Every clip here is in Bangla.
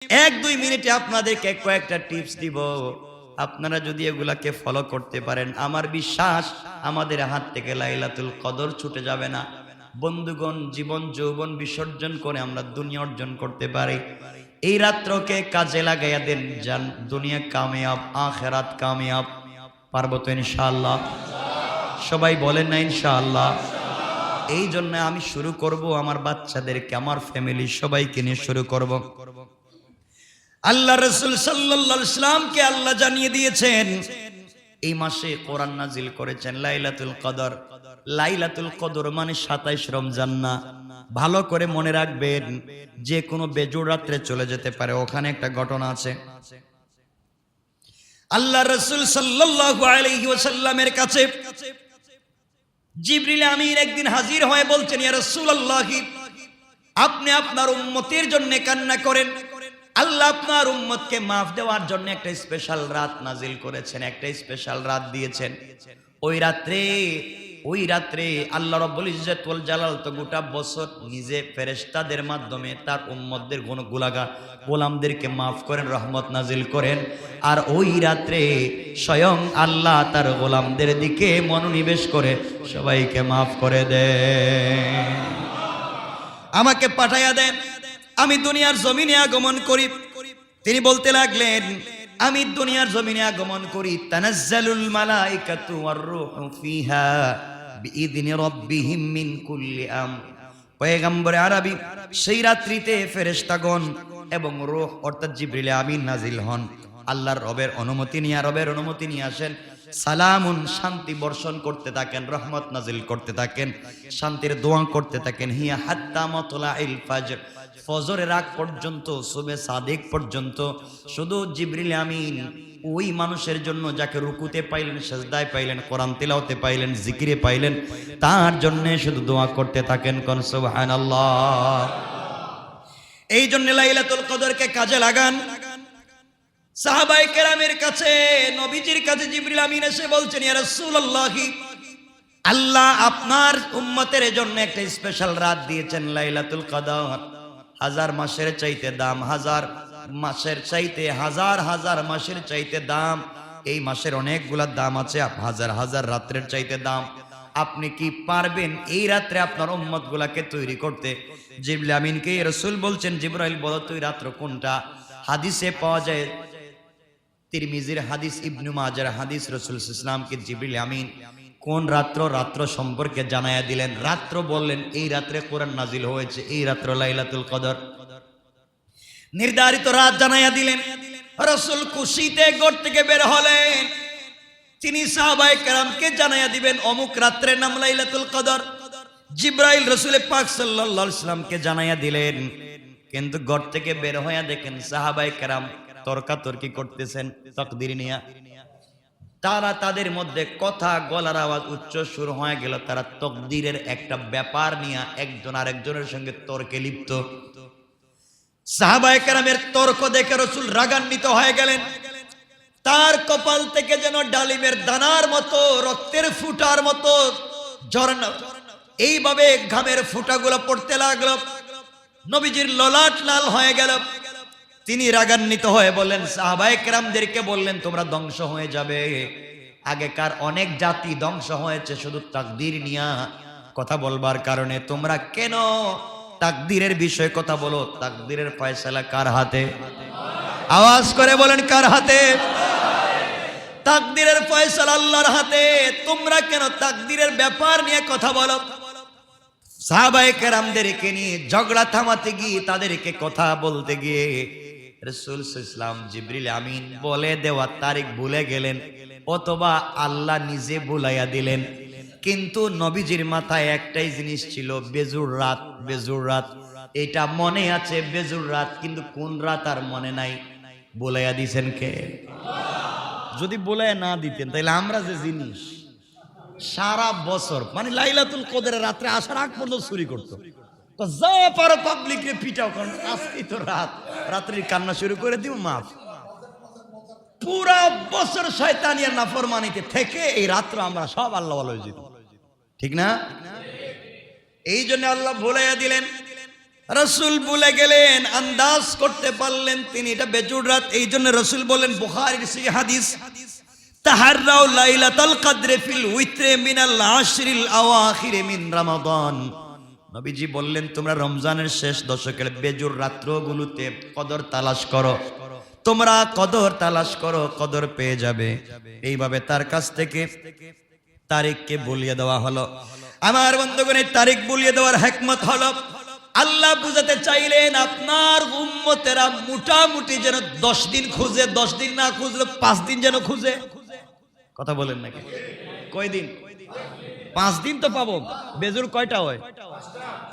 1-2 মিনিটে আপনাদেরকে কয়েকটা টিপস দিব। আপনারা যদি এগুলাকে ফলো করতে পারেন, আমার বিশ্বাস আমাদের হাত থেকে লাইলাতুল কদর ছুটে যাবে না। বন্ধুগণ, জীবন যৌবন বিসর্জন করে আমরা দুনিয়া অর্জন করতে পারি। এই রাত্রকে কাজে লাগাইয়া দেন, জান দুনিয়া কামিয়াব, আখিরাত কামিয়াব। পারবো তো ইনশাআল্লাহ? সবাই বলেন না ইনশাআল্লাহ? এই জন্য আমি শুরু করব আমার বাচ্চাদেরকে, আমার ফ্যামিলি সবাইকে নিয়ে শুরু করব। আল্লাহ রাসূল সাল্লাল্লাহু আলাইহি ওয়াসাল্লামকে আল্লাহ জানিয়ে দিয়েছেন, এই মাসে কোরআন নাজিল করেছেন লাইলাতুল কদর। লাইলাতুল কদর মানে 27 রমজান না। ভালো করে মনে রাখবেন, যে কোনো বেজোড় রাত্রে চলে যেতে পারে। ওখানে একটা ঘটনা আছে। আল্লাহ রাসূল সাল্লাল্লাহু আলাইহি ওয়াসাল্লামের কাছে জিবরিল আমিন একদিন হাজির হয়ে বলছেন, ইয়া রাসূলুল্লাহ, আপনি আপনার উম্মতের জন্য কান্না করেন। আল্লাহ আপনার উম্মতকে মাফ দেওয়ার জন্য একটা স্পেশাল রাত নাজিল করেছেন, একটা স্পেশাল রাত দিয়েছেন। ওই রাত্রে আল্লাহ রাব্বুল ইজ্জত ওয়াল জালাল তো গোটা বছর নিজে ফেরেশতাদের মাধ্যমে তার উম্মতদের গোলামদেরকে মাফ করেন, রহমত নাজিল করেন। আর ওই রাত্রে স্বয়ং আল্লাহ তার গোলামদের দিকে মনোনিবেশ করে সবাইকে মাফ করে দেন। আমাকে পাঠাইয়া দেন, আমি দুনিয়ার জমিনে আগমন করি। তিনি বলতে লাগলেন, আমি দুনিয়ার জমিনে আগমন করি, তানাজ্জালুল মালাইকাতু ওয়ার রূহু ফিহা বিইذনি রাব্বিহিম মিন কুল্লি আমর। পয়গম্বর আরবি, সেই রাত্রিতে ফেরেশতাগণ এবং রূহ অর্থাৎ জিবরিল আমিন নাজিল হন। আল্লাহর রবের অনুমতি নিয়ে আসেন। সালামুন, শান্তি বর্ষণ করতে থাকেন, রহমত নাজিল করতে থাকেন, শান্তির দোয়া করতে থাকেন। হিয়া হাত্তা মাতলাইল ফাজর, ফজরের আগ পর্যন্ত, সুবে সাদিক পর্যন্ত। শুধু জিবরিল আমিন ওই মানুষের জন্য যাকে রুকুতে পাইলেন, সাজদায় পাইলেন, কোরআন তিলাওয়াতে পাইলেন, জিকিরে পাইলেন, তার জন্য শুধু দোয়া করতে থাকেন। কোন সুবহানাল্লাহ। এই জন্য লাইলাতুল কদরকে কাজে লাগান। সাহাবায়ে কেরামের কাছে, নবীজির কাছে জিবরিল আমিন এসে বলছেন, ইয়া রাসূলুল্লাহ, আল্লাহ আপনার উম্মতের জন্য একটা স্পেশাল রাত দিয়েছেন লাইলাতুল কদর। 1000 মাসের চাইতে দাম, 1000 মাসের চাইতে, হাজার মাসের চাইতে দাম। এই মাসের অনেকগুলা দাম আছে, হাজার রাত্রের চাইতে দাম। আপনি কি পারবেন এই রাত্রে আপনার উম্মত গুলাকে তৈরি করতে? জিবরিল আমিনকে রাসূল বলছেন, জিবরাইল বলো তো এই রাত্র কোনটা? হাদিসে পাওয়া যায়, তিরমিজির হাদিস, ইবনে মাজার হাদিস, রাসূল সাল্লাল্লাহু আলাইহি ওয়াসাল্লামকে জিবরিল আমিন কোন রাত্র সম্পর্কে জানায়া দিলেন। রাত্র বললেন, এই রাত্রে কোরআন নাজিল হয়েছে, এই রাত্র লাইলাতুল কদর। নির্ধারিত রাত জানায়া দিলেন। রাসূল খুশিতে ঘর থেকে বের হলেন। তিনি সাহাবায়ে কেরামকে জানায়া দিবেন অমুক রাত্রের নাম লাইলাতুল কদর। জিবরাইল রাসূল পাক সাল্লাল্লাহু আলাইহি ওয়াসাল্লামকে জানায়া দিলেন। কিন্তু ঘর থেকে বের হয়ে দেখেন সাহাবায়ে কেরাম তর্কাতর্কি করতেছেন তাকদীর নিয়া। তারা তাদের মধ্যে কথা, গলার আওয়াজ উচ্চ সুর হয়ে গেল। তারা তকদিরের একটা ব্যাপার নিয়ে একজন আরেকজনের সঙ্গে তর্কে লিপ্ত। সাহাবায়ে কেরামের তর্ক দেখে রাসূল রাগান্বিত হয়ে গেলেন। তার কপাল থেকে যেন ডালিমের দানার মতো, রক্তের ফুটার মতো ঝরনা এইভাবে ঘামের ফুটাগুলো পড়তে লাগলো। নবীজির ললাট লাল হয়ে গেল। তিনি রাগান্বিত হয়ে বললেন, সাহাবায়ে কেরামদেরকে বললেন, তোমরা ধ্বংস হয়ে যাবে। আগেকার অনেক জাতি ধ্বংস হয়েছে শুধু তাকদীর নিয়া কথা বলবার কারণে। তোমরা কেন তাকদীরের বিষয়ে কথা বলো? তাকদীরের ফয়সালা কার হাতে? আওয়াজ করে বলেন, কার হাতে? তাকদীরের ফয়সালা আল্লাহর হাতে। তোমরা কেন তাকদীরের ব্যাপার নিয়ে কথা বলো? সাহাবায়ে কেরামদেরকে নিয়ে ঝগড়া থামাতে গিয়ে, তাদেরকে কথা বলতে গিয়ে রাসূল সাল্লাল্লাহু আলাইহি ওয়াসাল্লাম জিবরিল আমিন বলে দেওয়া তারিখ ভুলে গেলেন, অথবা আল্লাহ নিজে ভুলাইয়া দিলেন। কিন্তু নবীজির মাথায় একটাই জিনিস ছিল, বেজুর রাত। এটা মনে আছে বেজুর রাত, কিন্তু কোন রাত আর মনে নাই। বলাইয়া দিছেন কে? যদি বলাইয়া না দিতেন তাহলে আমরা যে জিনিস সারা বছর, মানে লাইলাতুল কদরের রাত্রে আসার আগ পর্যন্ত চুরি করতো, তো যা পারো পাবলিককে পিটাও, কারণ আজকেই তো রাত্রির কান্না শুরু করে দিব, মাফ। পুরা বছর শয়তানি আর নাফরমানিতে থেকে এই রাত্র আমরা সব আল্লাহ হয়ে যেত, ঠিক না? এই জন্য আল্লাহ ভুলাইয়া দিলেন। রাসূল ভুলে গেলেন, আন্দাজ করতে পারলেন তিনি এটা বেজুর রাত। এই জন্য রাসূল বলেন, বুখারীর সেই হাদিস, তাহাররাউ লাইলাতুল কদর ফিল উইত্রে মিনাল আশরিল আওয়াখির মিন রমাদান। নবীজি বললেন, তোমরা রমজানের শেষ দশকের বেজুর রাত্রগুলোতে কদর তালাশ করো, তোমরা কদর তালাশ করো, কদর পেয়ে যাবে। এইভাবে তার কাছ থেকে তারিখকে বলিয়ে দেওয়া হলো। আমার বন্ধুগণ, এই তারিখ বলিয়ে দেওয়ার হিকমত হলো, আল্লাহ বুঝাতে চাইলেন আপনার উম্মতেরা মোটামুটি যেন 10 দিন খুঁজে, 10 দিন না খুঁজলে 5 দিন যেন খুঁজে। কথা বলেন নাকি? কয় দিন? 5 দিন তো পাবো। বেজুর কয়টা হয়?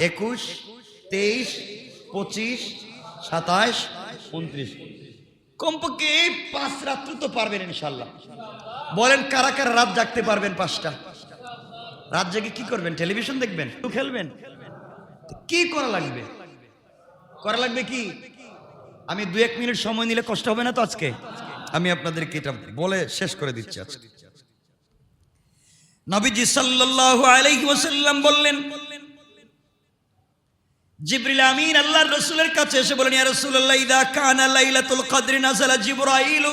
21, 23, 25, 27, 29। কমপক্ষে 5 রাত্র তো পারবেন ইনশাল্লাহ। বলেন কারা কারা রাত জাগতে পারবেন? 5টা রাত জেগে কি করবেন? টেলিভিশন দেখবেন? খেলবেন? কি করা লাগবে? করা লাগবে কি? আমি 2-1 মিনিট সময় নিলে কষ্ট হবে না তো? আজকে আমি আপনাদেরকে এটা বলে শেষ করে দিচ্ছি। আজকে নবীজি সাল্লাল্লাহু আলাইহি ওয়াসাল্লাম বললেন, জিবরিল আমিন আল্লাহর রাসূলের কাছে এসে বলেন, ইয়া রাসূলুল্লাহ, ইযা কানা লাইলাতুল কদরি নাযালা জিবরাইল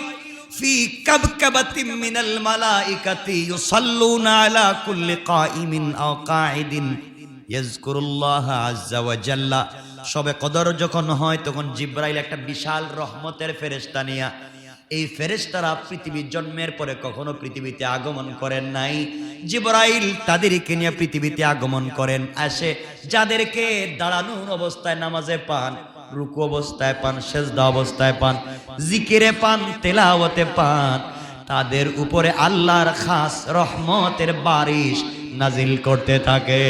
ফি কাবকাবাতিন মিনাল মালাইকাতি ইউসাল্লুনা আলা কুল্লি কাইমিন আও কাঈদিন ইয়াজকুরুল্লাহ আযজা ওয়া জাল্লা। সবে কদর যখন হয় তখন জিবরাইল একটা বিশাল রহমতের ফেরেশতা নিয়ে, এই ফেরেশতারা পৃথিবীর জন্মের পরে কখনো পৃথিবীতে আগমন করেন নাই, জিবরাইল তাদেরকে নিয়ে পৃথিবীতে আগমন করেন। আসে যাদেরকে দাঁড়ানোর অবস্থায় নামাজে পান, রুকু অবস্থায় পান, সেজদা অবস্থায় পান, জিকিরে পান, তেলাওয়াতে পান, তাদের উপরে আল্লাহর খাস রহমতের বারিশ নাজিল করতে থাকে।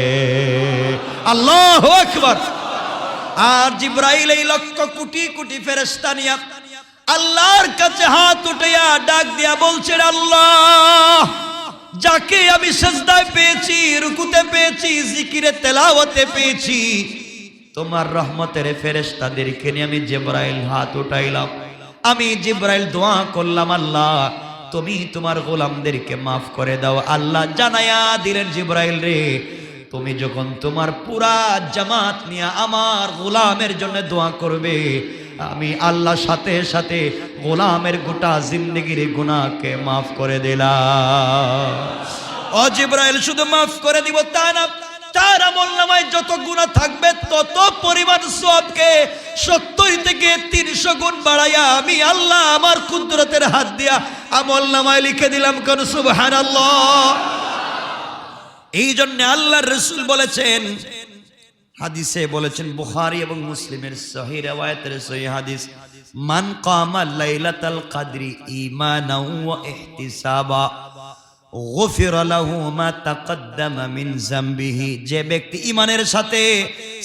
আল্লাহু আকবার। আর জিবরাইল এই লক্ষ কোটি কোটি ফেরেশতা নিয়ে আল্লাহর কাছে হাত উঠাইয়া ডাক দিয়া বলছেন, আল্লাহ, যাকে আমি সিজদায় পেয়েছি, রুকুতে পেয়েছি, জিকিরে তেলাওয়াতে পেয়েছি, তোমার রহমতের ফেরেশতাদেরকে নিয়ে আমি জিবরাইল হাত উঠাইলাম। আমি জিবরাইল দোয়া করলাম, আল্লাহ তুমি তোমার গোলামদেরকে মাফ করে দাও। আল্লাহ জানায়া দিলেন, জিবরাইল রে, তুমি যখন তোমার পুরা জামাত নিয়ে আমার গোলামের জন্য দোয়া করবে, আমি আল্লাহ সাথে সাথে গোলামের গোটা জিন্দেগির গুনাহকে মাফ করে দিলাম। ও জিবরাইল, শুধু মাফ করে দিব তা না, তার আমলনামায় যত গুনাহ থাকবে তত পরিমাণ সওয়াবকে 70 থেকে 300 গুণ বাড়াইয়া আমি আল্লাহ আমার কুদরতের হাত দিয়া আমলনামায় লিখে দিলাম। কোন সুবহানাল্লাহ। এই জন্য আল্লাহর রাসূল বলেছেন, হাদিসে বলেছেন, বুখারী এবং মুসলিমের সহিহ riwayaতের সহিহ হাদিস, মান কামা লাইলাতাল কদরি ঈমানাও ওয়া ইহতিসাবা গুফিরা লাহু মা তাকদ্দামা মিন যামবিহি। যে ব্যক্তি ঈমানের সাথে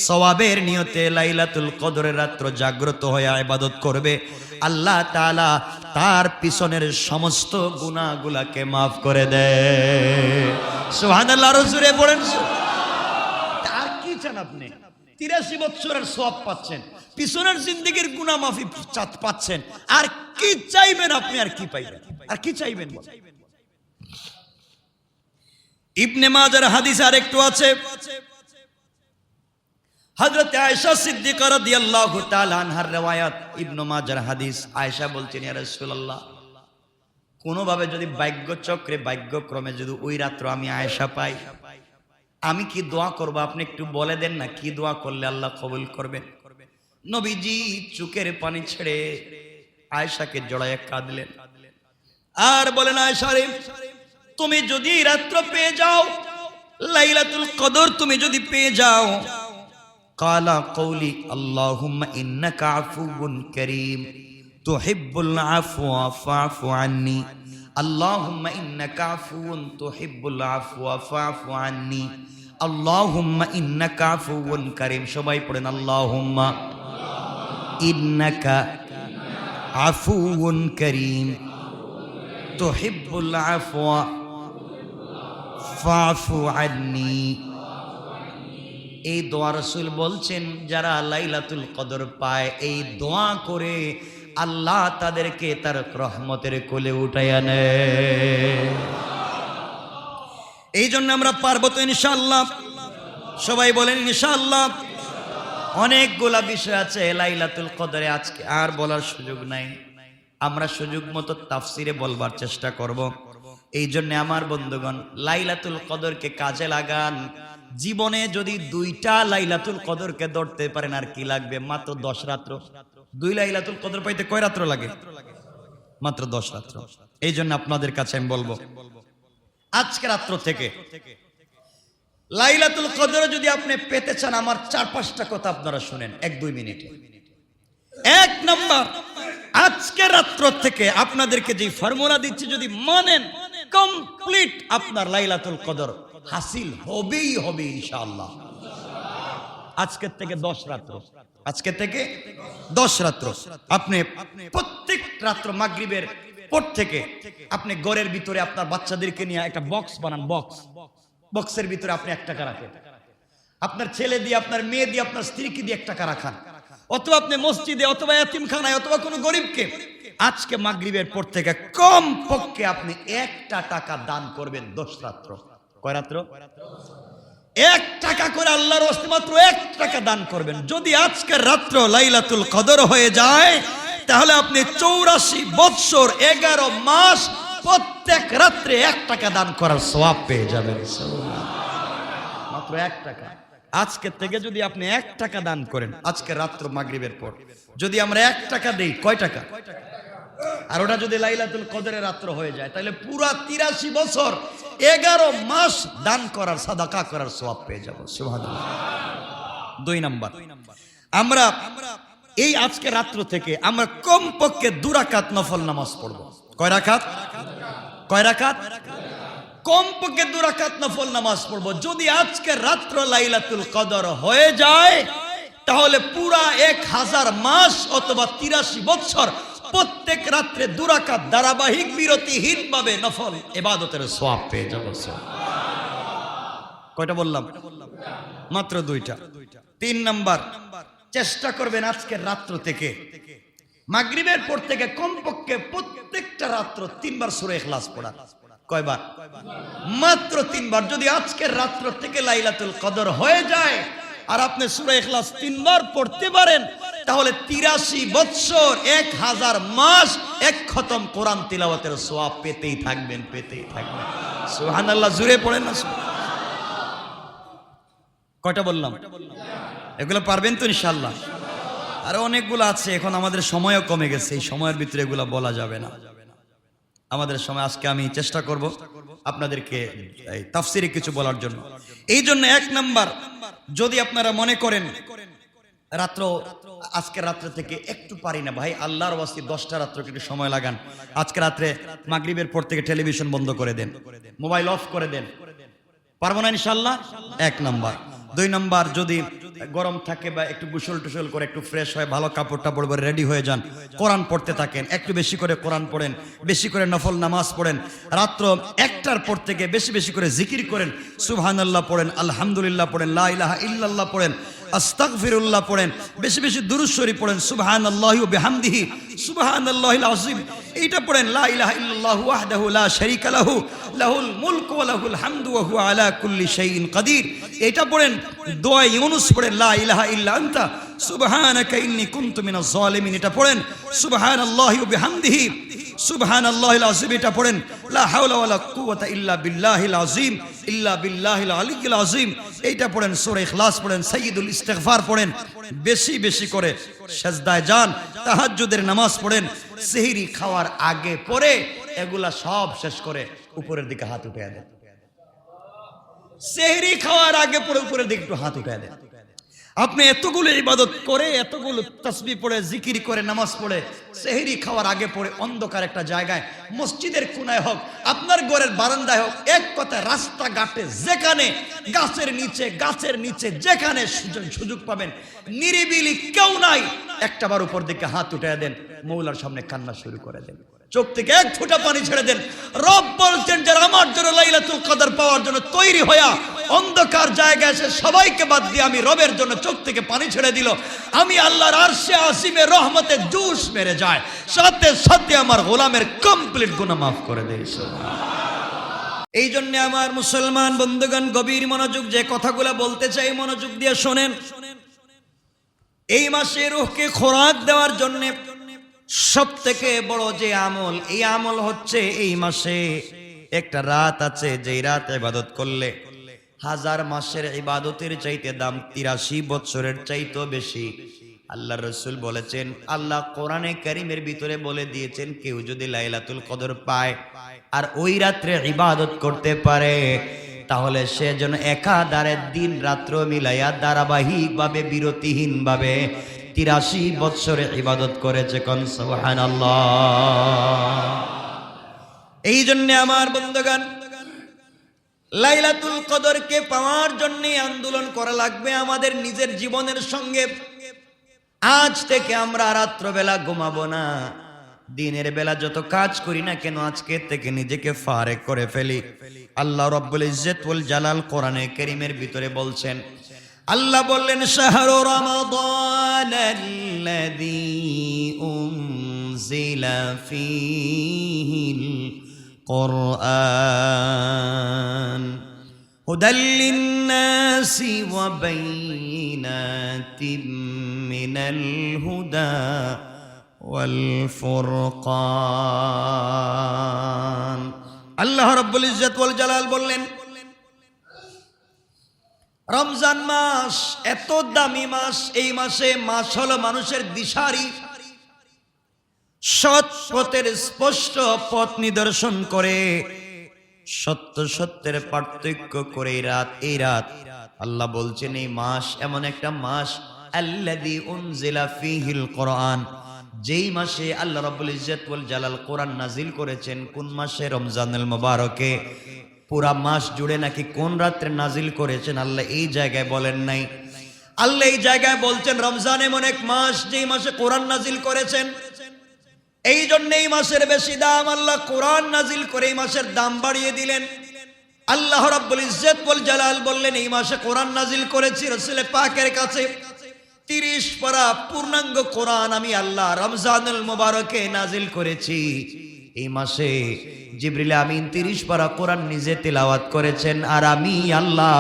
সওয়াবের নিয়তে লাইলাতুল কদরের রাত্র জাগ্রত হয়ে ইবাদত করবে, আল্লাহ তাআলা তার পিছনের সমস্ত গুনাহগুলোকে maaf করে দেয়। সুবহানাল্লাহ। রাসূলে বলেন, আর কি চান আপনি? 83 বছরের সওয়াব পাচ্ছেন, পিছনের জিন্দেগীর গুনাহ মাফি পাচ্ছেন, আর কি চাইবেন আপনি? আর কি পাইবেন? আর কি চাইবেন? ইবনে মাজার হাদিস আর একটু আছে, হযরত আয়েশা সিদ্দিকা রাদিয়াল্লাহু তাআলা আনহার riwayat, ইবনে মাজার হাদিস। আয়েশা বলছেন, ইয়া রাসূলুল্লাহ, কোনোভাবে যদি ভাগ্যচক্রে ভাগ্যক্রমে যদি ওই রাত্র আমি আয়েশা পাই, আমি কি দোয়া করব? আপনি একটু বলে দেন না, কি দোয়া করলে আল্লাহ কবুল করবেন? নবীজি চোখের পানি ছেড়ে আয়েশাকে জড়ায় কাঁদলেন আর বলেন, আয়েশা রে, তুমি যদি রাত্র পেয়ে যাও, লাইলাতুল কদর তুমি যদি পেয়ে যাও, কালা কওলি আল্লাহুম্মা ইন্নাকা আফুউন কারীম তুহিব্বুল আফওয়া ফা'ফু আন্নী, আল্লাহুম্মা ইন্নাকা আফুউন তুহিব্বুল আফওয়া ফা'ফু আন্নী, আল্লাহুম্মা ইন্নাকা আফুউন কারীম। সবাই পড়েন, আল্লাহুম্মা ইন্নাকা আফুউন কারীম তুহিব্বুল আফওয়া ফা'ফু আন্নী। এই দোয়া রাসূল বলছেন, যারা লাইলাতুল কদর পায়, এই দোয়া করে আল্লাহ তাদেরকে তার রহমতের কোলে উঠাইয়া নেয়। এই জন্য আমরা পারবো তো ইনশাআল্লাহ? সবাই বলেন ইনশাআল্লাহ। অনেকগুলা বিষয় আছে লাইলাতুল কদরে, আজকে আর বলার সুযোগ নাই। আমরা সুযোগ মতো তাফসিরে বলবার চেষ্টা করব। এই জন্য আমার বন্ধুগণ, লাইলাতুল কদরকে কাজে লাগান। জীবনে যদি 2টা লাইলাতুল কদরকে ধরতে পারেন, আর কি লাগবে? মাত্র 10 রাত্র। 2 লাইলাতুল কদর পাইতে কয় রাত্র লাগে? মাত্র 10 রাত্র। এই জন্য আপনাদের কাছে আমি বলবো, আজকে রাত্র থেকে লাইলাতুল কদর যদি আপনি পেতে চান, আমার 4-5টা কথা আপনারা শুনেন 1-2 মিনিটে। 1 নাম্বার, আজকে রাত্র থেকে আপনাদেরকে যে ফর্মুলা দিচ্ছি যদি মানেন, কমপ্লিট আপনার লাইলাতুল কদর হাসিল হবেই হবে ইনশাআল্লাহ। আজকে থেকে 10 রাত্র, আজকে থেকে 10 রাত্র আপনি প্রত্যেক রাত্র মাগরিবের পর থেকে আপনি ঘরের ভিতরে আপনার বাচ্চাদেরকে নিয়ে একটা বক্স বানান। বক্সের ভিতরে আপনি 1 টাকা রাখেন। আপনার ছেলে দিয়ে, আপনার মেয়ে দিয়ে, আপনার স্ত্রীকে দিয়ে 1 টাকা রাখান, অথবা আপনি মসজিদে, অথবা এতিমখানায়, অথবা কোনো গরিবকে আজকে মাগরিবের পর থেকে কম পক্ষে আপনি 1 টাকা দান করবেন 10 রাত্র। কয় রাত্র? 1 টাকা করে আল্লাহর ওয়াস্তে মাত্র 1 টাকা দান করবেন। যদি আজকের রাত্র লাইলাতুল কদর হয়ে যায়, তাহলে আপনি 84 বৎসর 11 মাস প্রত্যেক রাত্রে 1 টাকা দান করার সওয়াব পেয়ে যাবেন। মাত্র 1 টাকা। আজকে থেকে যদি আপনি 1 টাকা দান করেন, আজকে রাত্র মাগরিবের পর যদি আমরা 1 টাকা দেই, কয় টাকা? আর ওটা যদি লাইলাতুল কদরের রাত্র হয়ে যায়, তাহলে পুরা 83 বছর 11 মাস দান করার, সাদাকা করার সওয়াব পেয়ে যাব। সুবহানাল্লাহ। 2 নাম্বার, আমরা এই আজকে রাত্র থেকে আমরা কমপক্ষে 2 রাকাত নফল নামাজ পড়ব। কয় রাকাত? কয় রাকাত? কমপক্ষে 2 রাকাত নফল নামাজ পড়ব। যদি আজকে রাত্র লাইলাতুল কদর হয়ে যায়, তাহলে পুরা 1000 মাস অথবা 83 বছর প্রত্যেক রাত্রে 2 রাকাত ধারাবাহিক বিরতিহীন ভাবে নফল ইবাদতের সওয়াব পেয়ে যাব। কয়টা বললাম? মাত্র 2টা। 3 নাম্বার, চেষ্টা করবেন আজকের রাত্র থেকে মাগরিবের পর থেকে কমপক্ষে প্রত্যেকটা রাত্র 3 বার সূরা ইখলাস পড়া। কয়বার? মাত্র 3 বার। যদি আজকের রাত্র থেকে লাইলাতুল কদর হয়ে যায় আর আপনি সূরা ইখলাস 3 বার পড়তে পারেন, তাহলে 83 বৎসর 1000 মাস 1 খতম কোরআন তিলাওয়াতের সওয়াব পেতেই থাকবেন, পেতেই থাকবেন। সুবহানাল্লাহ। জোরে পড়েন না। কয়টা বললাম? এগুলো পারবেন তো ইনশাআল্লাহ? আরো অনেকগুলো আছে, এখন আমাদের সময়ও কমে গেছে, এই সময়ের ভিতরে এগুলো বলা যাবে না। আমাদের সময় আজকে আমি চেষ্টা করব আপনাদেরকে এই তাফসিরে কিছু বলার জন্য। এই জন্য 1 নাম্বার, যদি আপনারা মনে করেন রাত্র, আজকে রাত্রে থেকে একটু পারি না ভাই, আল্লাহর ওয়াস্তে 10টা রাত্র একটু সময় লাগান। আজকে রাত্রে মাগরিবের পর থেকে টেলিভিশন বন্ধ করে দেন, মোবাইল অফ করে দেন। পারবো না ইনশাআল্লাহ? 1 নাম্বার। 2 নাম্বার, যদি গরম থাকে বা একটু গোসল টুসল করে একটু ফ্রেশ হয়, ভালো কাপড় টাপড় পরে রেডি হয়ে যান, কোরআন পড়তে থাকেন। একটু বেশি করে কোরআন পড়েন, বেশি করে নফল নামাজ পড়েন। রাত্র 1টার পর থেকে বেশি বেশি করে জিকির করেন, সুবহানাল্লাহ পড়েন, আলহামদুলিল্লাহ পড়েন, লা ইলাহা ইল্লাল্লাহ পড়েন, আস্তাগফিরুল্লাহ পড়েন, বেশি বেশি দুরূদ শরীফ পড়েন, সুবহানাল্লাহি ওয়া বিহামদিহি সুবহানাল্লাহিল আযীম, এইটা পড়েন, লা ইলাহা ইল্লাল্লাহু ওয়াহদাহু লা শারীকা লাহু লাহুল মুলকু ওয়া লাহুল হামদু ওয়া হুয়া আলা কুল্লি শাইইন কাদির, এইটা পড়েন। দোয়া ইউনুস পড়েন, লা ইলাহা ইল্লা আনতা সুবহানাকা ইন্নী কুনতু মিনাজ জালিমিন, এটা পড়েন। সুবহানাল্লাহি ওয়া বিহামদিহি সুবহানাল্লাহিল আযীম, এটা পড়েন। লা হাওলা ওয়ালা কুওয়াতা ইল্লা বিল্লাহিল আযীম ইল্লা বিল্লাহিল আলিয়্যিল আযীম, এইটা পড়েন। সূরা ইখলাস পড়েন, সাইয়্যিদুল ইস্তিগফার পড়েন, বেশি বেশি করে সিজদায় যান, তাহাজ্জুদের নামাজ পড়েন, সেহরি খাওয়ার আগে পরে এগুলা সব শেষ করে উপরের দিকে হাত উঠিয়ে দেন। সেহরি খাওয়ার আগে পরে উপরের দিকে একটু হাত উঠিয়ে দেন। আপনি এতগুলো ইবাদত করে, এতগুলো তাসবিহ পড়ে, জিকির করে, নামাজ পড়ে, সেহরি খাওয়ার আগে পরে অন্ধকার একটা জায়গায়, মসজিদের কোনায় হোক, আপনার ঘরের বারান্দায় হোক, এক কথায় রাস্তাঘাটে যেখানে গাছের নিচে যেখানে সুযোগ পাবেন, নিরিবিলি কেউ নাই, একটাবার উপর দিকে হাত উঠিয়ে দেন, মৌলার সামনে কান্না শুরু করে দেন, চোখ থেকে 1 ফোঁটা পানি ছেড়ে দেন। রব বলছেন, যারা আমার জন্য লাইলাতুল কদর পাওয়ার জন্য তৈরি হইয়া অন্ধকার জায়গায় এসে সবাইকে বাদ দিয়ে আমি রবের জন্য চোখ থেকে পানি ছেড়ে দিল, আমি আল্লাহর আরশে আসিমের রহমতে জুস মেরে যায়, সাথে সাথে আমার গোলামের কমপ্লিট গুনাহ মাফ করে দেয়। এই জন্য আমার মুসলমান বন্ধুগণ, গভীর মনোযোগ, যে কথাগুলো বলতে চাই মনোযোগ দিয়ে শোনেন। এই মাসে রূহকে খোরাক দেওয়ার জন্য সব থেকে বড় যে আমল, এই আমল হচ্ছে এই মাসে একটা রাত আছে, যেই রাত ইবাদত করলে হাজার মাসের ইবাদতের চাইতে দাম 83 বছরের চাইতেও বেশি। আল্লাহ রসুল বলেছেন, আল্লাহ কোরআনে কারিমের ভিতরে বলে দিয়েছেন, কেউ যদি লাইলাতুল কদর পায় আর ওই রাত্রে ইবাদত করতে পারে, তাহলে সে যেন একাধারে দিন রাত্র মিলাইয়া ধারাবাহিকভাবে বিরতিহীনভাবে 83 বছরে ইবাদত করেছে। কোন সুবহানাল্লাহ। এই জন্য আমার বন্ধুগণ, লাইলাতুল কদরকে পাওয়ার জন্য আন্দোলন করা লাগবে আমাদের নিজের জীবনের সঙ্গে। আজ থেকে আমরা রাত্রবেলা ঘুমাবো না, দিনের বেলা যত কাজ করি না কেন আজকে থেকে নিজেকে ফারেক করে ফেলি। আল্লাহ রাব্বুল ইজ্জত ওয়াল জালাল কোরআনে কারীমের ভিতরে বলছেন, আল্লাহ বললেন, শাহরু রমাদানাল্লাযী উনজিলা ফীহিল কুরআন হুদাল লিন্নাসি ওয়া বাইয়িনাতিম মিনাল হুদা ওয়াল ফুরকান। আল্লাহ রাব্বুল ইজ্জত ওয়াল জালাল বললেন, রমজান মাস এত দামি মাস, এই মাসে মাস হলো মানুষের দিশারি, সৎ পথের স্পষ্ট পথ নিদর্শন করে, সত্য সত্যের পার্থক্য করে। এই রাত আল্লাহ বলছেন, এই মাস এমন একটা মাস, আল্লাযী উনজিলা ফীহিল কুরআন, যেই মাসে আল্লাহ রাব্বুল ইজ্জত ওয়াল জালাল কোরআন নাজিল করেছেন। কোন মাসে? রমজানুল মুবারকে। পুরা মাস জুড়ে নাকি কোন রাত্রে নাজিল করেছেন আল্লাহ এই জায়গায় বলেন নাই। আল্লাহ এই জায়গায় বলছেন, রমজান এমন এক মাস যেই মাসে কোরআন নাজিল করেছেন। এই জন্য এই মাসের বেশি দাম। আল্লাহ কোরআন নাজিল করে এই মাসের দাম বাড়িয়ে দিলেন। আল্লাহ রাব্বুল ইজ্জত ওয়াল জালাল বললেন, এই মাসে কোরআন নাজিল করেছি রাসূল পাকের কাছে 30 পারা পূর্ণাঙ্গ কোরআন আমি আল্লাহ রমজানুল মুবারকে নাজিল করেছি। এই মাসে জিবরিল আমিন 30 পারা কোরআন নিজে তেলাওয়াত করেছেন, আর আমি আল্লাহ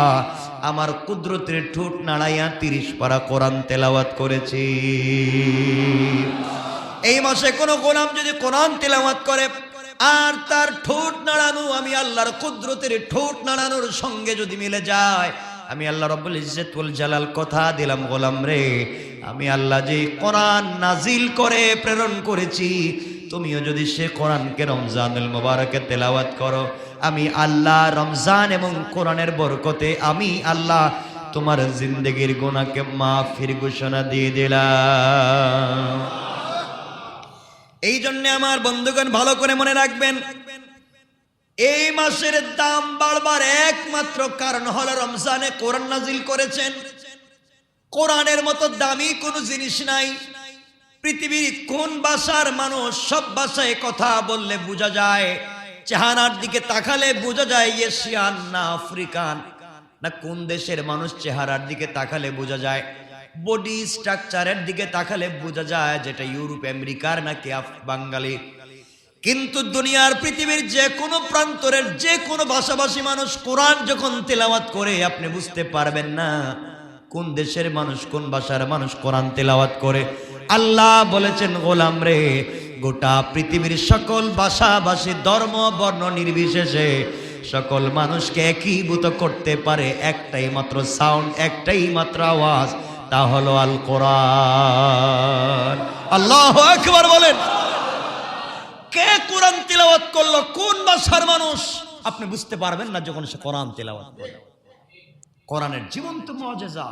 আমার কুদরতের ঠোঁট নাড়াইয়া 30 পারা কোরআন তেলাওয়াত করেছি। এই মাসে কোন গোলাম যদি কোরআন তেলাওয়াত করে আর তার ঠোঁট নাড়ানো আমি আল্লাহর কুদরতের ঠোঁট নাড়ানোর সঙ্গে যদি মিলে যায়, আমি আল্লাহ রাব্বুল ইজ্জত ওয়াল জালাল কথা দিলাম, গোলাম রে, আমি আল্লাহ যে কোরআন নাজিল করে প্রেরণ করেছি, তুমিও যদি সে কোরআনকে রমজানুল মুবারকে তেলাওয়াত করো, আমি আল্লাহ রমজান এবং কোরআনের বরকতে আমি আল্লাহ তোমার জিন্দেগির গুনাহকে মাফির ঘোষণা দিয়ে দিলাম। এই জন্য আমার বন্ধুগণ ভালো করে মনে রাখবেন, এই মাসের দাম বাড়বার একমাত্র কারণ হলো রমজানে কোরআন নাজিল করেছেন। কোরআনের মতো দামি কোনো জিনিস নাই। পৃথিবীর কোন ভাষার মানুষ, সব ভাষায় কথা বললে বোঝা যায়, চেহারার দিকে তাকালে বোঝা যায় এশিয়ান না আফ্রিকান, না কোন দেশের মানুষ চেহারার দিকে তাকালে বোঝা যায়, বডি স্ট্রাকচারের দিকে তাকালে বোঝা যায় যেটা ইউরোপ আমেরিকার নাকি বাঙালি। কিন্তু দুনিয়ার পৃথিবীর যে কোনো প্রান্তরের যে কোনো ভাষাভাষী মানুষ কোরআন যখন তেলাওয়াত করে, আপনি বুঝতে পারবেন না কোন দেশের মানুষ, কোন ভাষার মানুষ কোরআন তেলাওয়াত করে। আল্লাহ বলেছেন, গোলাম রে, গোটা পৃথিবীর সকল ভাষাভাষী ধর্ম বর্ণ নির্বিশেষে সকল মানুষকে একীভূত করতে পারে একটাই মাত্র সাউন্ড, একটাই মাত্র আওয়াজ, তা হলো আল কোরআন। আল্লাহু আকবার বলেন। কে কোরআন তেলাওয়াত করলো, কোন ভাষার মানুষ, আপনি বুঝতে পারবেন না যখন সে কোরআন তেলাওয়াত করে। কোরআনের জীবন্ত মুআজিজা।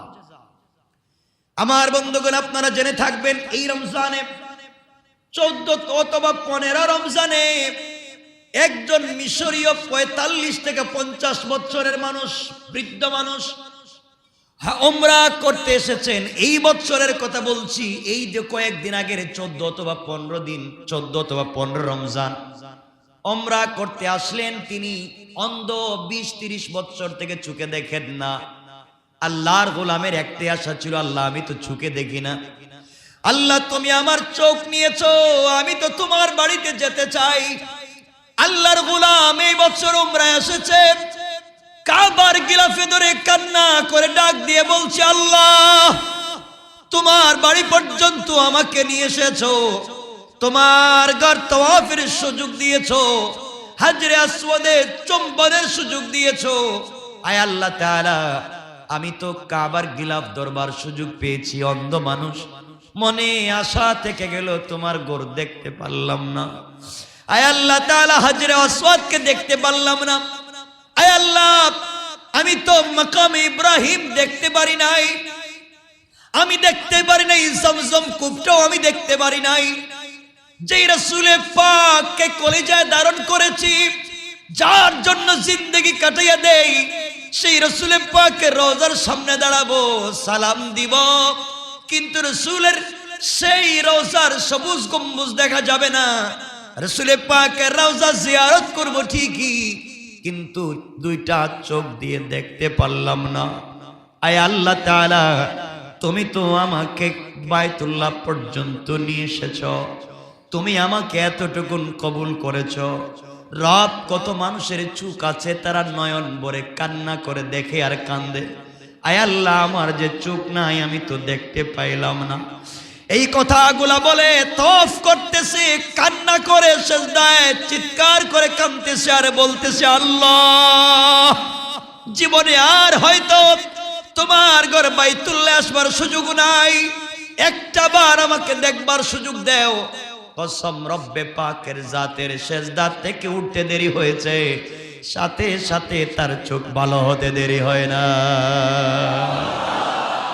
আমার বন্ধুগণ, আপনারা জেনে থাকবেন, এই রমজানে 14 অথবা 15 রমজানে একজন মিশরীয় 45 থেকে 50 বছরের মানুষ, বৃদ্ধ মানুষ উমরা করতে এসেছেন। এই বছরের কথা বলছি, এই যে কয়েকদিন আগের 14 অথবা 15 দিন, 14 অথবা 15 রমজান উমরা করতে আসলেন। তিনি অন্ধ, 20-30 বছর থেকে চোখে দেখেন না। আল্লাহর গোলামের একটাই আশা ছিল, আল্লাহ আমি তো চোখে দেখি না, আল্লাহ তুমি আমার চোখ নিয়েছো, আমি তো তোমার বাড়িতে যেতে চাই। আল্লাহর গোলাম এই বছর উমরায় এসেছে, কাবার গিলাফে ধরে কান্না করে ডাক দিয়ে বলছে, আল্লাহ তোমার বাড়ি পর্যন্ত আমাকে নিয়ে এসেছো, তোমার ঘর তাওয়াফের সুযোগ দিয়েছো, হাজরে আসওয়াদে চুম্বনের সুযোগ দিয়েছো। আয় আল্লাহ তাআলা, আমি তো কাবার গিলাফ ধরবার সুযোগ পেয়েছি, অন্ধ মানুষ, মনে আশা থেকে গেল, তোমার ঘর দেখতে পারলাম না। আয় আল্লাহ তাআলা, হাজরে আসওয়াদকে দেখতে পারলাম না। আয় আল্লাহ, আমি তো মাকামে ইব্রাহিম দেখতে পারি নাই, আমি দেখতে পারি নাই জমজম কূপটাও আমি দেখতে পারি নাই। যেই রাসূলে পাককে কলিজায় ধারণ করেছি, যার জন্য জিন্দেগি কাটাইয়া দেই, সেই রাসূলে পাকের রওজার সামনে দাঁড়াবো, সালাম দিব, কিন্তু রাসূলের সেই রওজার সবুজ গম্বুজ দেখা যাবে না। রাসূলে পাকের রওজা জিয়ারত করব ঠিকই, কিন্তু দুইটা চোখ দিয়ে দেখতে পারলাম না। আয় আল্লাহ তাআলা, তুমি তো আমাকে বাইতুল্লাহ পর্যন্ত নিয়ে এসেছো, তুমি আমাকে এতটুকুন কবুল করেছো। রব, কত মানুষের চোখ আছে, তারা নয়ন ভরে কান্না করে দেখে আর কান্দে। আয় আল্লাহ, আমার যে চোখ নাই, আমি তো দেখতে পাইলাম না। এই কথাগুলা বলে তওয়াফ করতেছে, কান্না করে সিজদায় চিৎকার করে কাঁদতেছে আর বলতেছে, আল্লাহ, জীবনে আর হয়তো তোমার ঘর বাইতুল্লাহ আসবার সুযোগ নাই, একটা বার আমাকে দেখবার সুযোগ দাও। কসম রব্বে পাকের জাতের, সিজদা থেকে উঠতে দেরি হয়েছে, সাথে সাথে তার চোখ ভালো হতে দেরি হয় না।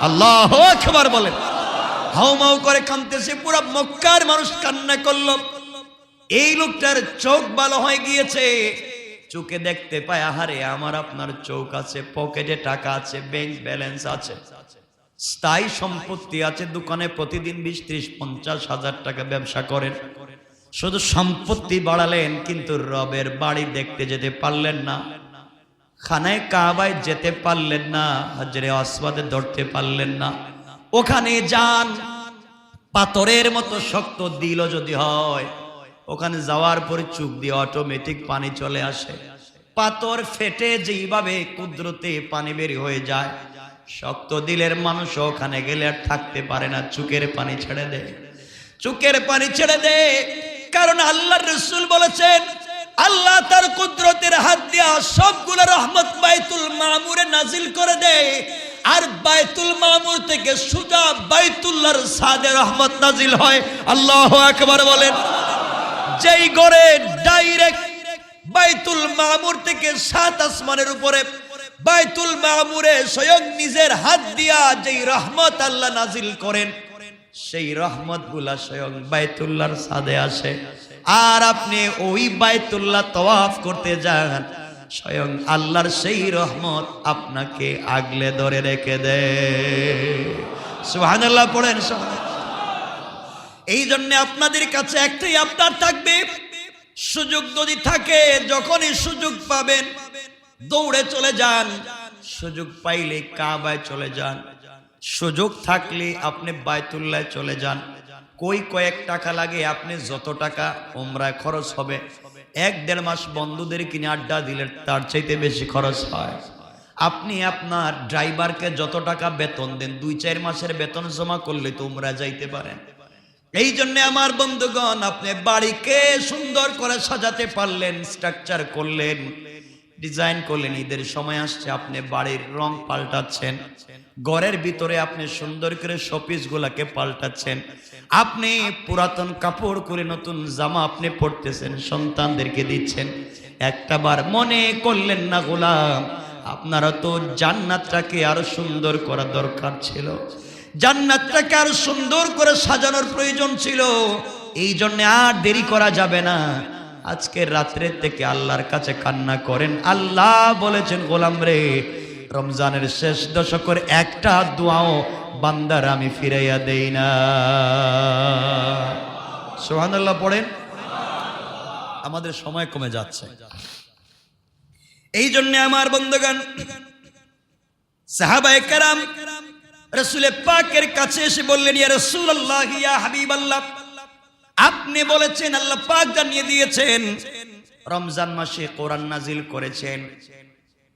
আল্লাহু আকবার বলেন। হাউমাউ করে কাঁদতেছে, পুরো মক্কার মানুষ কান্না করলো। এই লোকটার চোখ ভালো হয়ে গিয়েছে, চোখে দেখতে পায়, আহারে আমার আপনার চোখ আছে, পকেটে টাকা আছে, ব্যাংক ব্যালেন্স আছে, স্থায়ী সম্পত্তি আছে, দোকানে প্রতিদিন 20-30-50 হাজার টাকা ব্যবসা করেন। শুধু সম্পত্তি বাড়ালেন, কিন্তু রবের বাড়ি দেখতে যেতে পারলেন না, খানায় কাবায় যেতে পারলেন না, হাজরে আসওয়াদে ধরতে পারলেন না। ওখানে যান, পাথরের মতো শক্ত দিল যদি হয়, ওখানে যাওয়ার পরে চোখ দিয়ে অটোমেটিক পানি চলে আসে। পাথর ফেটে যেইভাবে কুদরতে পানি বের হয়ে যায়, শক্ত দিলের মানুষ ওখানে গেলে আর থাকতে পারে না, চোখের পানি ছেড়ে দেয়, চোখের পানি ছেড়ে দেয়। কারণ আল্লাহর রাসূল বলেছেন, আল্লাহ তার কুদরতের হাত দিয়া সবগুলো রহমত বাইতুল মামুরে নাজিল করে দেয়, আর বাইতুল মামুর থেকে সোজা বাইতুল্লাহর ছাদে রহমত নাজিল হয়। আল্লাহু আকবার বলেন। যেই ঘরে ডাইরেক্ট বাইতুল মামুর থেকে 7 আসমানের উপরে বাইতুল মামুরে স্বয়ং নিজের হাত দিয়া যেই রহমত আল্লাহ নাজিল করেন, সেই রহমতগুলা স্বয়ং বাইতুল্লাহর ছাদে আসে। আর আপনি ওই বাইতুল্লাহ তওয়াফ করতে যান, স্বয়ং আল্লাহর সেই রহমত আপনাকে আগলে ধরে রেখে দেয়। সুবহানাল্লাহ পড়েন। এই জন্য আপনাদের কাছে একটাই আপনার থাকবে, সুযোগ যদি থাকে, যখনই সুযোগ পাবেন দৌড়ে চলে যান, সুযোগ পাইলে কাবায় চলে যান, সুযোগ থাকলে আপনি বাইতুল্লাহ চলে যান। কয়েক টাকা লাগে, আপনি যত টাকা উমরায় খরচ হবে, 1-1.5 মাস বন্ধুদের কিনে আড্ডা দিলে তার চাইতে বেশি খরচ হয়। আপনি আপনার ড্রাইভারকে যত টাকা বেতন দেন, 2-4 মাসের বেতন জমা করলে তো উমরা যাইতে পারেন। এই জন্য আমার বন্ধুগণ, আপনি বাড়িকে সুন্দর করে সাজাতে পারলেন, স্ট্রাকচার করলেন, ডিজাইন করলেন, ঈদের সময় আসছে, আপনি বাড়ির রং পাল্টাচ্ছেন, ঘরের ভিতরে আপনি সুন্দর করে শোপিস গুলাকে পাল্টাচ্ছেন, আপনি পুরাতন কাপড় করে নতুন জামা আপনি পরতেছেন, সন্তানদেরকে দিচ্ছেন। একটাবার মনে করলেন না গোলাম, আপনারা তো জান্নাতটাকে আরো সুন্দর করা দরকার ছিল, জান্নাতটাকে আরো সুন্দর করে সাজানোর প্রয়োজন ছিল। এই জন্য আর দেরি করা যাবে না, আজকের রাত্রের থেকে আল্লাহর কাছে কান্না করেন। আল্লাহ বলেছেন, গোলাম রে, রমজানের শেষ দশকের একটা দোয়াও বান্দার আমি ফিরাইয়া দেই না। সুবহানাল্লাহ পড়েন। আমাদের সময় কমে যাচ্ছে, এই জন্য আমার বন্ধুগণ, সাহাবায়ে কেরাম রাসূল পাকের কাছে এসে বললেন, ইয়া রাসূলুল্লাহ, ইয়া হাবিবাল্লাহ, আপনি বলেছেন, আল্লাহ পাক জানিয়ে দিয়েছেন রমজান মাসে কোরআন নাজিল করেছেন।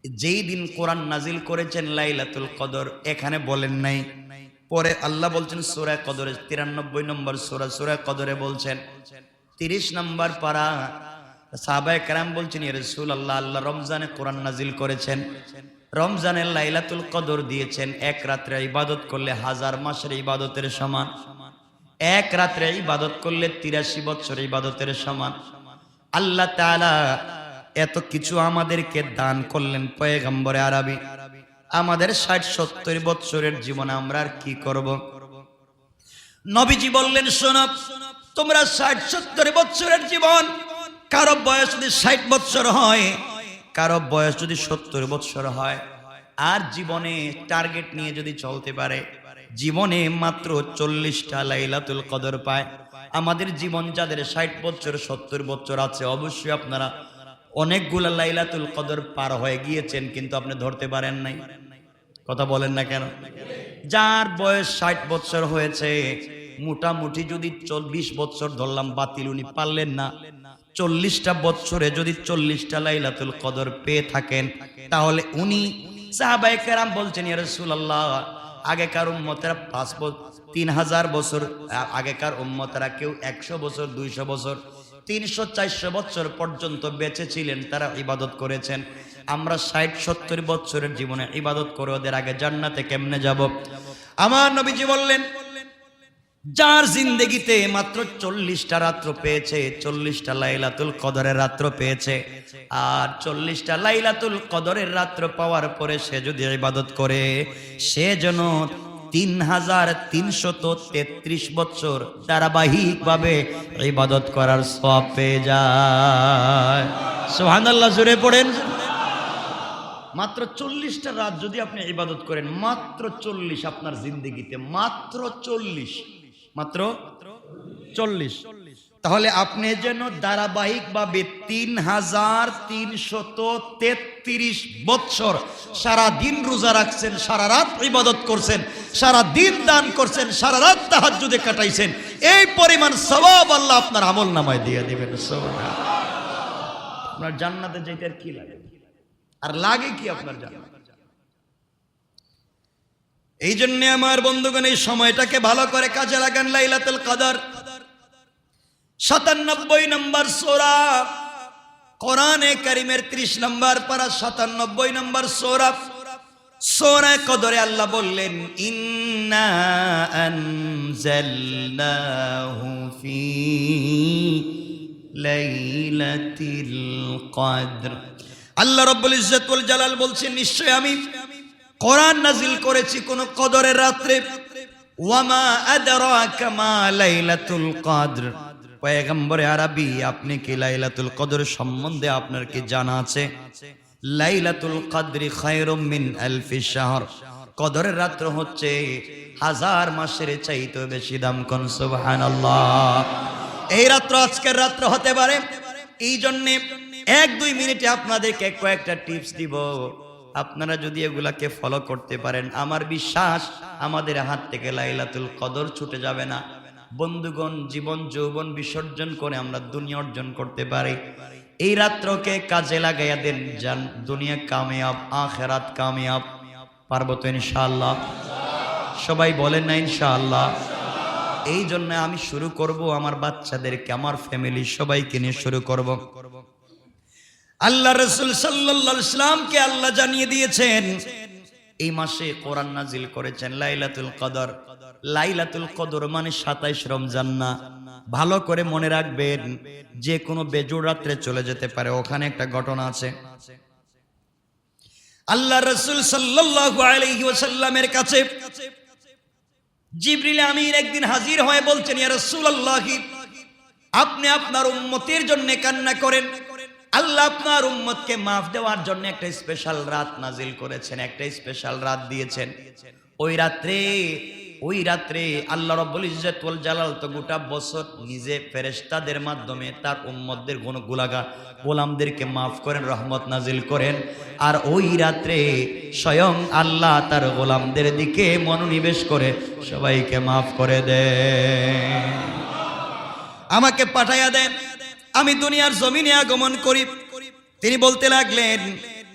যেই দিন কোরআন নাজিল করেছেন লাইলাতুল কদর, এখানে বলেন নাই পরে আল্লাহ বলছেন সূরা কদরে 93 নম্বর সূরা কদরে বলছেন 30 নম্বর পারা, সাহাবায়ে কেরাম বলছেন ইয়া রাসূলুল্লাহ, আল্লাহ রমজানে কোরআন নাজিল করেছেন, রমজানের লাইলাতুল কদর দিয়েছেন, এক রাত্রে ইবাদত করলে 1000 মাসের ইবাদতের সমান, এক রাত্রে ইবাদত করলে 83 বছর ইবাদতের সমান। আল্লাহ তাআলা এত কিছু আমাদেরকে দান করলেন পয়গম্বরে আরবি, আমাদের 60-70 বছরের জীবনে আমরা আর কি করব? নবীজি বললেন শোনো, তোমরা 60-70 বছরের জীবন, কারো বয়স যদি 60 বছর হয়, কারো বয়স যদি 70 বছর হয়, আর জীবনে টার্গেট নিয়ে যদি চলতে পারে, জীবনে মাত্র 40টা লাইলাতুল কদর পায়। আমাদের জীবন যাদের 60 বছর 70 বছর আছে, অবশ্যই আপনারা অনেকগুলা লাইলাতুল কদর পার হয়ে গিয়েছেন, কিন্তু আপনি ধরতে পারেন নাই। কথা বলেন না কেন? যার বয়স 60 বছর হয়েছে, মোটামুটি যদি 20 বছর ধরলাম বাতিল, উনি পারলেন না। 40টা বছরে যদি 40টা লাইলাতুল কদর পেয়ে থাকেন, তাহলে উনি, সাহাবায়ে কেরাম বলছেন ইয়া রাসূলুল্লাহ, আগেকার উম্মতেরা 3000 বছর, আগেকার উম্মতেরা কেউ 100 বছর 200 বছর 300-400 বছর পর্যন্ত বেঁচে ছিলেন, তারা ইবাদত করেছেন। আমরা 60-70 বছরের জীবনে ইবাদত করে ওদের আগে জান্নাতে কেমনে যাব? আমার নবীজি বললেন, যার জিন্দেগিতে মাত্র 40টা রাত্র পেয়েছে, 40টা লাইলাতুল কদরের রাত্র পেয়েছে, আর 40টা লাইলাতুল কদরের রাত্র পাওয়ার পরে সে যদি ইবাদত করে, সে যেন 3333 বছর ধারাবাহিকভাবে ইবাদত করার সওয়াব পেয়ে যায়। সুবহানাল্লাহ, জোরে পড়েন। মাত্র 40টা রাত যদি আপনি ইবাদত করেন, মাত্র 40 আপনার জিন্দেগিতে, মাত্র 40, মাত্র 40, তাহলে আপনি যেন ধারাবাহিকভাবে 3333 বছর সারা দিন রোজা রাখছেন, সারা রাত ইবাদত করছেন, সারা দিন দান করছেন, সারা রাত তাহাজ্জুদে কাটাইছেন, এই পরিমাণ সওয়াব আল্লাহ আপনার আমলনামায় দিয়ে দিবেন। সুবহানাল্লাহ। আপনার জান্নাতে যেতে আর কি লাগে? আর লাগে কি আপনার জান্নাত? এই জন্য আমার বন্ধুগণ, এই সময়টাকে ভালো করে কাজে লাগান। লাইলাতুল কদর 97 নম্বর সূরা, কোরআনে কারীমের 30 নম্বর পারা, 97 নম্বর সূরা, সূরা কদরে আল্লাহ বললেন, ইন্না আনজালনাহু ফি লাইলাতিল কদর। আল্লাহ রাব্বুল ইজ্জত ওয়াল জালাল বলছেন, নিশ্চয় আমি কোরআন নাজিল করেছি কোন কদরের রাত্রে। ওয়ামা আদরাকা মা লাইলাতুল কদর। পয়গম্বরে আরবি, আপনি কি লাইলাতুল কদর সম্বন্ধে আপনার কি জানা আছে? লাইলাতুল কদরি খায়রুম মিন আলফি শাহর। কদরের রাত্র হচ্ছে 1000 মাসের চাইতে বেশি দাম। কোন সুবহানাল্লাহ। এই রাত্র আজকের রাত্র হতে পারে। এই জন্য 1-2 মিনিটে আপনাদেরকে কয়েকটা টিপস দিব। আপনারা যদি এগুলাকে ফলো করতে পারেন, আমার বিশ্বাস আমাদের হাত থেকে লাইলাতুল কদর ছুটে যাবে না। বন্ধুগণ, জীবন যৌবন বিসর্জন করে আমরা দুনিয়া অর্জন করতে পারি। এই রাত্রকে কাজে লাগাইয়া দেন, জান দুনিয়া কামিয়াব, আখিরাত কামিয়াব। পারবো তো ইনশাআল্লাহ? সবাই বলেন না ইনশাআল্লাহ? এই জন্য আমি শুরু করব, আমার বাচ্চাদেরকে, আমার ফ্যামিলি সবাইকে নিয়ে শুরু করব। আল্লাহ রাসূল সাল্লাল্লাহু আলাইহি ওয়াসাল্লামকে আল্লাহ জানিয়ে দিয়েছেন, এই মাসে কোরআন নাজিল করেছেন লাইলাতুল কদর। লাইলাতুল কদর মানে 27 রমজান না। ভালো করে মনে রাখবেন, যে কোনো বেজোড় রাত্রে চলে যেতে পারে। ওখানে একটা ঘটনা আছে। আল্লাহ রাসূল সাল্লাল্লাহু আলাইহি ওয়াসাল্লামের কাছে জিবরিল আমিন একদিন হাজির হয়ে বলছেন, ইয়া রাসূলুল্লাহ, আপনি আপনার উম্মতের জন্য কান্না করেন। আল্লাহ আপনার উম্মতকে মাফ দেওয়ার জন্য একটা স্পেশাল রাত নাজিল করেছেন, একটা স্পেশাল রাত দিয়েছেন। ওই রাত্রে আল্লাহ রাব্বুল ইজ্জত ওয়াল জালাল তো গোটা বছর নিজে ফেরেশতাদের মাধ্যমে তার উম্মতদের গোলামদেরকে মাফ করেন, রহমত নাজিল করেন। আর ওই রাত্রে স্বয়ং আল্লাহ তার গোলামদের দিকে মনোনিবেশ করে সবাইকে মাফ করে দেন। আমাকে পাঠাইয়া দেন, আমি দুনিয়ার জমিনে আগমন করি। তিনি বলতে লাগলেন,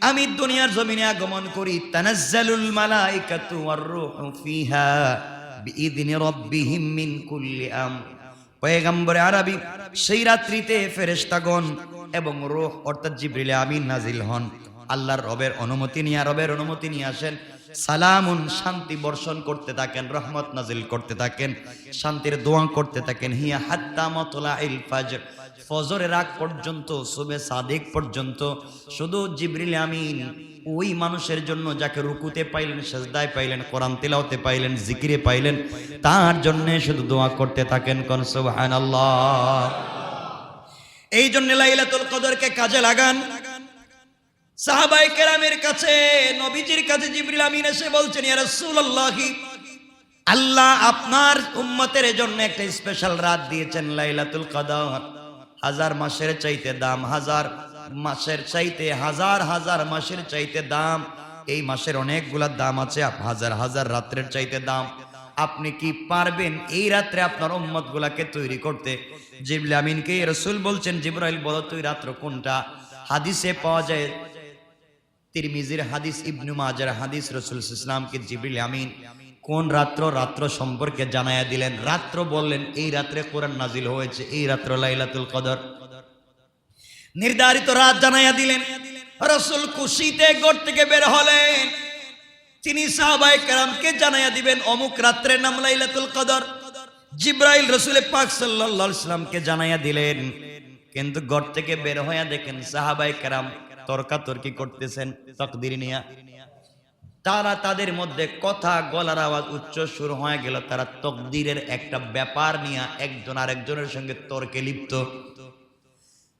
আমি দুনিয়ার জমিনে আগমন করি, তানাজ্জালুল মালাইকাতু ওয়ার রূহু ফিহা বিইذনি রাব্বিহিম মিন কুল্লি আমর। পয়গম্বর আরবি সেই রাত্রিতে ফেরেশতাগণ এবং রূহ অর্থাৎ জিবরিল আমিন নাজিল হন। আল্লাহর রবের অনুমতি নিয়ে আসেন। সালামুন, শান্তি বর্ষণ করতে থাকেন, রহমত নাজিল করতে থাকেন, শান্তির দোয়া করতে থাকেন। হিয়া হাত্তা মাতলাইল ফাজর, ফজরের আগ পর্যন্ত, সুবে সাদিক পর্যন্ত শুধু জিবরিল আমিন ওই মানুষের জন্য যাকে রুকুতে পাইলেন, সেজদায় পাইলেন, কোরআন তিলাওয়াতে পাইলেন, জিকিরে পাইলেন, তার জন্য শুধু দোয়া করতে থাকেন। কোন সুবহানাল্লাহ। এই জন্য লাইলাতুল কদরকে কাজে লাগান। সাহাবায়ে কেরামের কাছে, নবীজির কাছে জিবরিল আমিন এসে বলছেন, ইয়া রাসূলুল্লাহ, আল্লাহ আপনার উম্মতের জন্য একটা স্পেশাল রাত দিয়েছেন লাইলাতুল কদর। হাজার মাসের চাইতে দাম, হাজার মাসের চাইতে, হাজার হাজার মাসের চাইতে দাম। এই মাসের অনেকগুলা দাম আছে, হাজার হাজার রাত্রের চাইতে দাম। আপনি কি পারবেন এই রাত্রে আপনার উম্মত গুলাকে তৈরি করতে? জিবরিল আমিনকে রাসূল বলছেন, জিবরাইল বলো তুই রাত্র কোনটা? হাদিসে পাওয়া যায়, তিরমিজির হাদিস, ইবনে মাজার হাদিস, রাসূল সাল্লাল্লাহু আলাইহি ওয়াসাল্লামকে জিবরিল আমিন কোন রাত্র সম্পর্কে জানায়া দিলেন। রাত্র বললেন এই রাত্রে কোরআন নাজিল হয়েছে, এই রাত্র লাইলাতুল কদর, নির্ধারিত রাত জানায়া দিলেন। রাসূল খুশিতে ঘর থেকে বের হলেন, তিনি সাহাবায়ে কেরামকে জানায়া দিবেন অমুক রাত্রের নাম লাইলাতুল কদর। জিবরাইল রাসূল পাক সাল্লাল্লাহু আলাইহি ওয়াসাল্লামকে জানায়া দিলেন, কিন্তু ঘর থেকে বের হয়ে দেখেন সাহাবায়ে কেরাম তর্কাতর্কি করতেছেন তাকদীর নিয়া। তারা তাদের মধ্যে কথা, গলার আওয়াজ উচ্চ শুরু হয়ে গেল। তারা তাকদীরের একটা ব্যাপার নিয়ে একজন আরেকজনের সঙ্গে তর্কে লিপ্ত।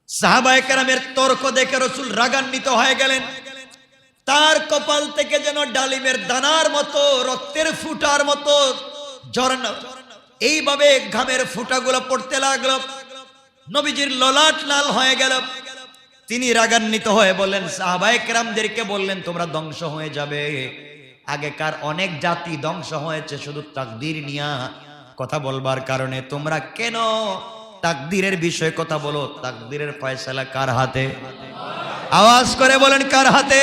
সাহাবায়ে কেরামের তর্ক দেখে রাসূল রাগান্বিত হয়ে গেলেন। তার কপাল থেকে যেন ডালিমের দানার মতো, রক্তের ফুটার মতো ঝরনা এইভাবে ঘামের ফুটাগুলো পড়তে লাগলো। নবীজির ললাট লাল হয়ে গেল। তিনি রাগান্বিত হয়ে বললেন, সাহাবায়ে কেরামদেরকে বললেন, তোমরা ধ্বংস হয়ে যাবে। আগেকার অনেক জাতি ধ্বংস হয়েছে শুধু তাকদীর নিয়া কথা বলবার কারণে। তোমরা কেন তাকদীরের বিষয়ে কথা বলো? তাকদীরের ফয়সালা কার হাতে? আওয়াজ করে বলেন, কার হাতে?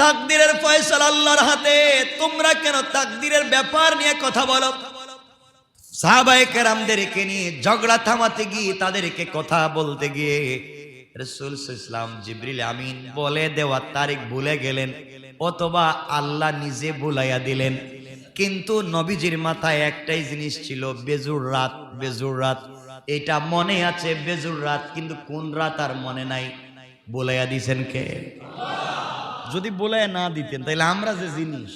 তাকদীরের ফয়সালা আল্লাহর হাতে। তোমরা কেন তাকদীরের ব্যাপার নিয়ে কথা বলো? সাহাবায়ে কেরামদেরকে নিয়ে ঝগড়া থামাতে গিয়ে, তাদেরকে কথা বলতে গিয়ে রাসূল সাল্লাল্লাহু আলাইহি ওয়াসাল্লাম জিবরিল আমিন বলে দেওয়া তারিখ ভুলে গেলেন, অথবা আল্লাহ নিজে ভুলাইয়া দিলেন। কিন্তু নবীজির মাথায় একটাই জিনিস ছিল, বেজুর রাত, বেজুর রাত। এটা মনে আছে বেজুর রাত, কিন্তু কোন রাত আর মনে নাই। বলাইয়া দিছেন কে? যদি বলাইয়া না দিতেন তাহলে আমরা যে জিনিস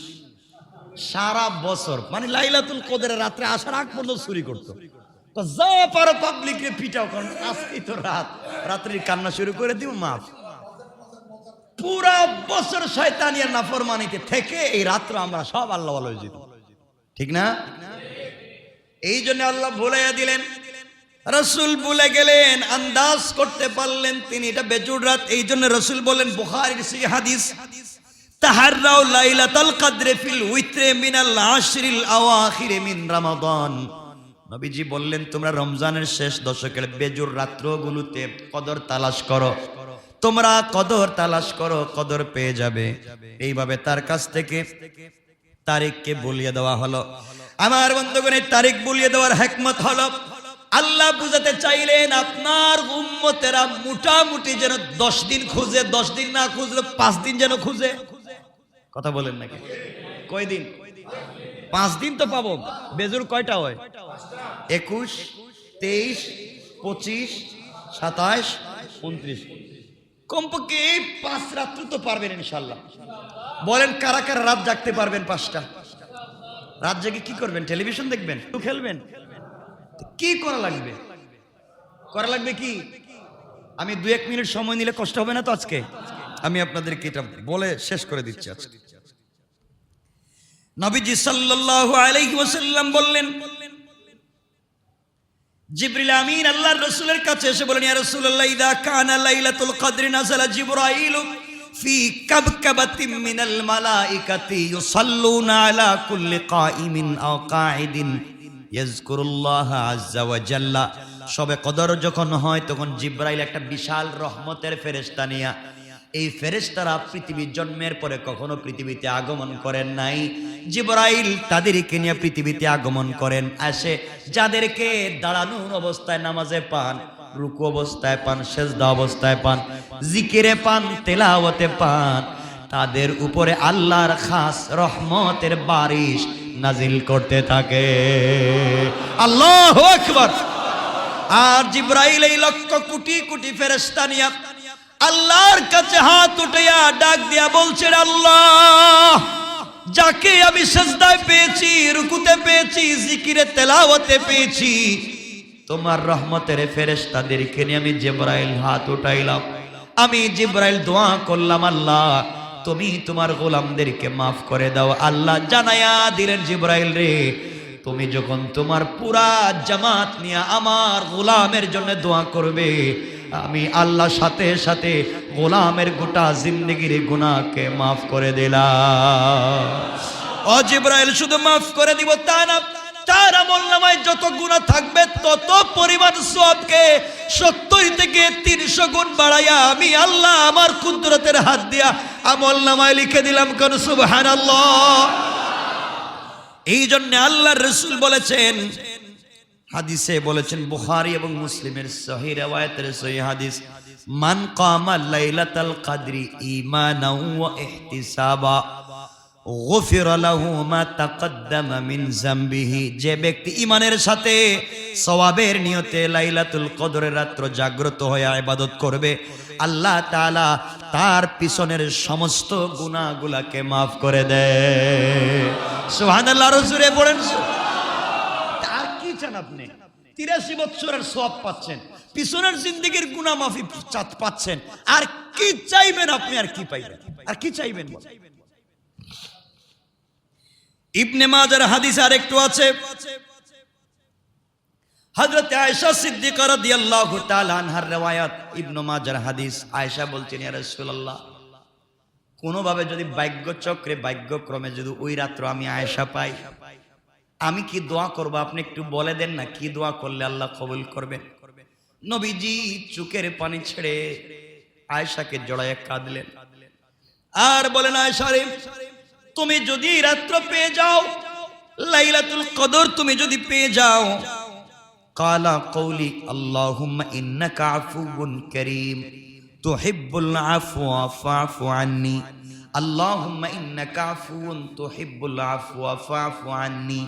সারা বছর, মানে লাইলাতুল কদরের রাত্রে আসার আগ পর্যন্ত চুরি করতো, তো যা পারো পাবলিককে পিটাও, কারণ আজকেই তো রাত, রাত্রির কান্না শুরু করে দিব, মাফ। পুরা বছর শয়তানিয়ার নাফরমানিতে থেকে এই রাত্র আমরা সব আল্লাহ ওয়ালা হয়ে যেত, ঠিক না? এই জন্য আল্লাহ ভুলাইয়া দিলেন। রাসূল ভুলে গেলেন, আন্দাজ করতে পারলেন তিনি এটা বেজুর রাত। এই জন্য রাসূল বলেন, বুখারীর সেই হাদিস, তাহাররাউ লাইলাতুল কদর ফিল উইত্রে মিনাল আশরিল আওয়াখির মিন রমাদান। নবীজি বললেন, তোমরা রমজানের শেষ দশকের বেজুর রাত্রগুলোতে কদর তালাশ করো, তোমরা কদর তালাশ করো, কদর পেয়ে যাবে। এইভাবে তার কাছ থেকে তারিখকে বলিয়ে দেওয়া হলো। আমার বন্ধুগণ, এই তারিখ বলিয়ে দেওয়ার হিকমত হলো, আল্লাহ বুঝাতে চাইলেন আপনার উম্মতেরা মোটামুটি যেন 10 দিন খুঁজে, 10 দিন না খুঁজলে 5 দিন যেন খুঁজে। কথা বলেন নাকি? কয় দিন? 5 দিন তো পাবো। বেজুর কয়টা হয়? 21, 23, 25, 27, 29। কমপক্ষে 5 রাত্র তো পারবেন ইনশাল্লাহ। বলেন কারা কারা রাত জাগতে পারবেন? 5টা রাত জেগে কি করবেন? টেলিভিশন দেখবেন? খেলবেন? কি করা লাগবে? করা লাগবে কি? আমি 2-1 মিনিট সময় নিলে কষ্ট হবে না তো? আজকে আমি আপনাদেরকে এটা বলে শেষ করে দিচ্ছি। আজকে নবীজি সাল্লাল্লাহু আলাইহি ওয়াসাল্লাম বললেন, জিবরিল আমিন আল্লাহর রাসূলের কাছে এসে বলেন, ইয়া রাসূলুল্লাহ, ইযা কানা লাইলাতুল কদরি নাযালা জিবরাইল ফি কাবকাবাতিন মিনাল মালাইকাতি ইউসাল্লুনা আলা কুল্লি কাইমিন আও কাঈদিন ইয়াজকুরুল্লাহ আযজা ওয়া জাল্লা। সবে কদর যখন হয় তখন জিবরাইল একটা বিশাল রহমতের ফেরেশতা নিয়া এই ফেরেশতারা পৃথিবীর জন্মের পরে কখনো পৃথিবীতে আগমন করেন নাই। জিবরাইল তাদেরকে নিয়ে পৃথিবীতে আগমন করেন, আসে যাদেরকে দাঁড়ানোর অবস্থায় নামাজে পান, রুকু অবস্থায় পান, সেজদা অবস্থায় পান, জিকিরে পান, তেলাওয়াতে পান, তাদের উপরে আল্লাহর খাস রহমতের বারিশ নাজিল করতে থাকে। আল্লাহু আকবার। আর জিবরাইল এই লক্ষ কোটি কোটি ফেরেশতা নিয়ে আল্লাহর কাছে হাত উঠাইয়া ডাক দিয়া বলছেন, আল্লাহ, যাকে আমি সিজদায় পেয়েছি, রুকুতে পেয়েছি, জিকিরে তেলাওয়াতে পেয়েছি, তোমার রহমতের ফেরেশতাদেরকে নিয়ে আমি জিবরাইল হাত উঠাইলাম, আমি জিবরাইল দোয়া করলাম, আল্লাহ তুমি তোমার গোলামদেরকে মাফ করে দাও। আল্লাহ জানায়া দিলেন, জিবরাইল রে, তুমি যখন তোমার পুরা জামাত নিয়ে আমার গোলামের জন্য দোয়া করবে, আমি আল্লাহ সাথে সাথে গোলামের গোটা জিন্দেগির গুনাহকে মাফ করে দিলাম। ও জিবরাইল, শুধু মাফ করে দিব তা না, তার আমলনামায় যত গুনাহ থাকবে তত পরিমাণ সওয়াবকে 70 থেকে 300 গুণ বাড়াইয়া আমি আল্লাহ আমার কুদরতের হাত দিয়া আমলনামায় লিখে দিলাম। কোন সুবহানাল্লাহ। এই জন্য আল্লাহর রাসূল বলেছেন, হাদিসে বলেছেন, বুখারী এবং মুসলিমের সহিহ riwayaতের সহিহ হাদিস, মান কামা লাইলাতাল কদরি ঈমানাও ওয়া ইহতিসাবা গুফির লাহু মা তাকদ্দামা মিন যামবিহি। যে ব্যক্তি ঈমানের সাথে সওয়াবের নিয়তে লাইলাতুল কদরের রাত্র জাগ্রত হয়ে ইবাদত করবে, আল্লাহ তাআলা তার পিছনের সমস্ত গুনাহগুলোকে maaf করে দেয়। সুবহানাল্লাহ। রাসূলে বলেন, আর কি চান আপনি? 83 বছরের সওয়াব পাচ্ছেন, পিছনের জিন্দেগীর গুনাহ মাফি পাচ্ছেন, আর কি চাইবেন আপনি? আর কি পাইবেন? আর কি চাইবেন? ইবনে মাজার হাদিস আর একটু আছে, হযরত আয়েশা সিদ্দিকা রাদিয়াল্লাহু তাআলা আনহার riwayat, ইবনে মাজার হাদিস। আয়েশা বলছেন, ইয়া রাসূলুল্লাহ, কোনোভাবে যদি ভাগ্যচক্রে ভাগ্যক্রমে যদি ওই রাত্র আমি আয়েশা পাই, আমি কি দোয়া করব? আপনি একটু বলে দেন না, কি দোয়া করলে আল্লাহ কবুল করবেন? নবীজি চোখের পানি ছেড়ে আয়েশাকে জড়ায় কাঁদলেন আর বলেন, আয়েশা রে, তুমি যদি রাত্র পেয়ে যাও, লাইলাতুল কদর তুমি যদি পেয়ে যাও, কালা কওলি আল্লাহুম্মা ইন্নাকা আফুউন কারীম তুহিব্বুল আফওয়া ফা'ফু আন্নী, আল্লাহুম্মা ইন্নাকা আফুউন তুহিব্বুল আফওয়া ফা'ফু আন্নী,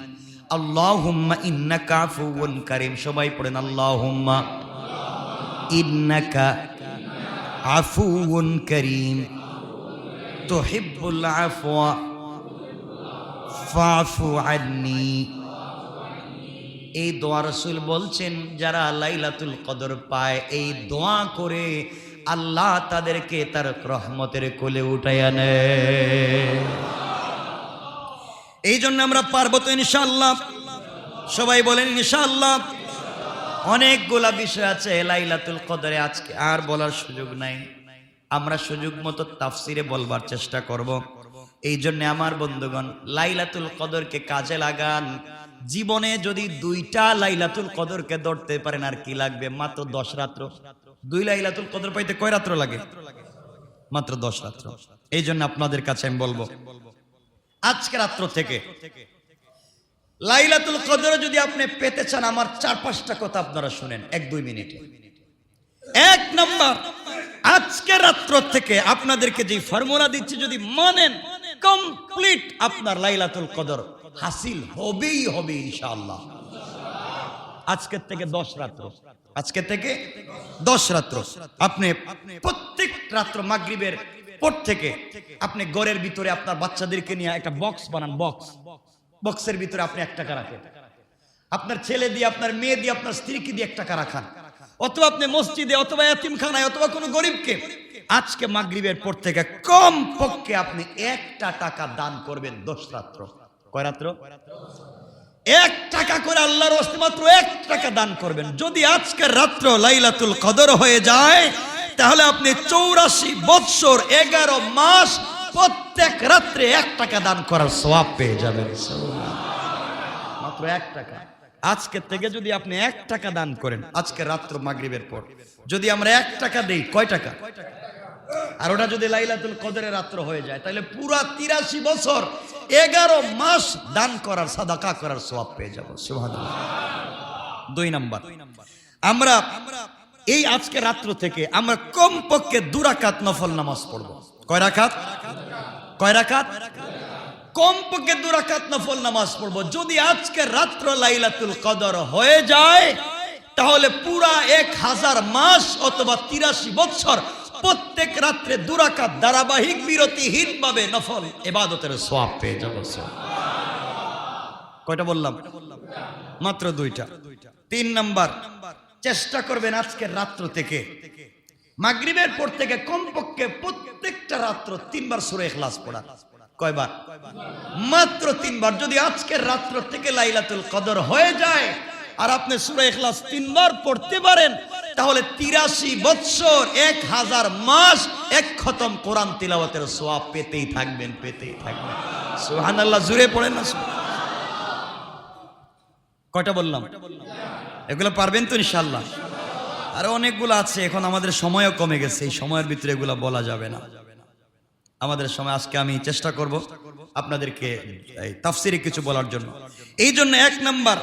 আল্লাহুম্মা ইন্নাকা আফুউন কারীম। সবাই পড়েন, আল্লাহুম্মা ইন্নাকা আফুউন কারীম তুহিব্বুল আফওয়া ফা'ফু আন্নী। এই দোয়া রাসূল বলছেন, যারা লাইলাতুল কদর পায়, এই দোয়া করে আল্লাহ তাদেরকে তার রহমতের কোলে উঠাইয়া নেয়। এই জন্য আমরা পারবো তো ইনশাআল্লাহ? সবাই বলেন ইনশাআল্লাহ। অনেকগুলা বিষয় আছে লাইলাতুল কদরে, আজকে আর বলার সুযোগ নাই, আমরা সুযোগ মতো তাফসিরে বলবার চেষ্টা করব। এই জন্য আমার বন্ধুগণ, লাইলাতুল কদরকে কাজে লাগান। জীবনে যদি 2টা লাইলাতুল কদরকে ধরতে পারেন, আর কি লাগবে? মাত্র 10 রাত্র। 2 লাইলাতুল কদর পাইতে কয় রাত্র লাগে? মাত্র 10 রাত্র। এই জন্য আপনাদের কাছে আমি বলবো, আজকে রাত্র থেকে লাইলাতুল কদর যদি আপনি পেতে চান, আমার 4-5টা কথা আপনারা শুনেন 1-2 মিনিটে। 1 নাম্বার, আজকে রাত্র থেকে আপনাদেরকে যে ফর্মুলা দিচ্ছি যদি মানেন, কমপ্লিট আপনার লাইলাতুল কদর হাসিল হবেই হবে ইনশাআল্লাহ। আজকের থেকে 10 রাত্র, আজকে থেকে 10 রাত্র আপনি প্রত্যেক রাত্র মাগরিবের পর থেকে আপনি ঘরের ভিতরে আপনার বাচ্চাদেরকে নিয়ে একটা বক্স বানান। বক্সের ভিতরে আপনি 1 টাকা রাখেন, আপনার ছেলে দিয়ে, আপনার মেয়ে দিয়ে, আপনার স্ত্রীকে দিয়ে 1 টাকা রাখান, অথবা আপনি মসজিদে, অথবা এতিমখানায়, অথবা কোনো গরিবকে আজকে মাগরিবের পর থেকে কম পক্ষে আপনি 1 টাকা দান করবেন 10 রাত্র। কয় রাত্র? 1 টাকা করে আল্লাহর ওয়াস্তে মাত্র 1 টাকা দান করবেন। যদি আজকের রাত্র লাইলাতুল কদর হয়ে যায়, তাহলে আপনি 84 বৎসর 11 মাস প্রত্যেক রাত্রে 1 টাকা দান করার সওয়াব পেয়ে যাবেন। মাত্র 1 টাকা। আজকে থেকে যদি আপনি 1 টাকা দান করেন, আজকে রাত্র মাগরিবের পর যদি আমরা 1 টাকা দেই, কয় টাকা? আর ওটা যদি লাইলাতুল কদরের রাত্র হয়ে যায় তাহলে পুরা 83 বছর 11 মাস দান করার সাদাকা করার সওয়াব পেয়ে যাব। সুবহানাল্লাহ। 2 নাম্বার, আমরা এই আজকে রাত্র থেকে আমরা কমপক্ষে 2 রাকাত নফল নামাজ পড়ব। কয় রাকাত? কয় রাকাত? কমপক্ষে 2 রাকাত নফল নামাজ পড়ব। যদি আজকে রাত্র লাইলাতুল কদর হয়ে যায় তাহলে পুরা 1000 মাস অথবা 83 বছর প্রত্যেক রাত্রে 2 রাকাত ধারাবাহিক বিরতিহীন ভাবে নফল ইবাদতের সওয়াব পেয়ে যাব। কয়টা বললাম? মাত্র 2টা। 3 নাম্বার, চেষ্টা করবেন আজকের রাত্র থেকে মাগরিবের পর থেকে কমপক্ষে প্রত্যেকটা রাত্র 3 বার সূরা ইখলাস পড়া। কয়বার? মাত্র 3 বার। যদি আজকের রাত্র থেকে লাইলাতুল কদর হয়ে যায় আর আপনি সূরা ইখলাস 3 বার পড়তে পারেন তাহলে 83 বছর 1000 মাস এক খতম কোরআন তিলাওয়াতের সওয়াব পেতেই থাকবেন, পেতেই থাকবেন। সুবহানাল্লাহ। জোরে পড়েন না। কয়টা বললাম? এগুলো পারবেন তো ইনশাআল্লাহ? আর অনেকগুলো আছে, এখন আমাদের সময়ও কমে গেছে, এই সময়ের ভিতরে এগুলো বলা যাবে না। আমাদের সময় আজকে আমি চেষ্টা করব আপনাদেরকে এই তাফসিরে কিছু বলার জন্য। এই জন্য 1 নাম্বার,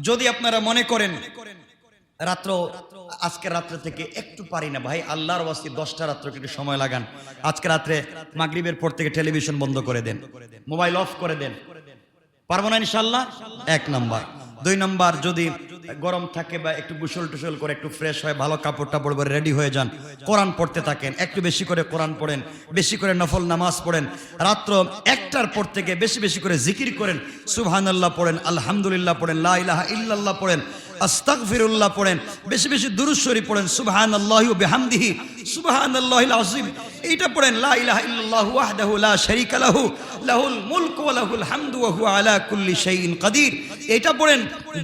যদি আপনারা মনে করেন আজকে রাত্রে থেকে একটু পারি না ভাই, আল্লাহর ওয়াস্তে 10টা রাত্রে একটু সময় লাগান। আজকে রাত্রে মাগরিবের পর থেকে টেলিভিশন বন্ধ করে দেন, মোবাইল অফ করে দেন। পারবো না ইনশাআল্লাহ? 1 নাম্বার। 2 নাম্বার, যদি গরম থাকে বা একটু গোসল টুসল করে একটু ফ্রেশ হয়, ভালো কাপড় টাপড় পরে রেডি হয়ে যান, কোরআন পড়তে থাকেন। একটু বেশি করে কোরআন পড়েন, বেশি করে নফল নামাজ পড়েন। রাত্র 1টার পর থেকে বেশি বেশি করে জিকির করেন, সুবহানাল্লাহ পড়েন, আলহামদুলিল্লাহ পড়েন, লা ইলাহা ইল্লাল্লাহ পড়েন, আস্তাগফিরুল্লাহ পড়েন, বেশি বেশি দুরূদ শরীফ পড়েন, সুবহানাল্লাহি ওয়া বিহামদিহি সুবহানাল্লাহিল আযীম, এইটা পড়েন, লা ইলাহা ইল্লাল্লাহু ওয়াহদাহু লা শারীকা লাহু লাহুল মুলকু ওয়া লাহুল হামদু ওয়া হুয়া আলা কুল্লি শাইইন কাদির, এইটা পড়েন।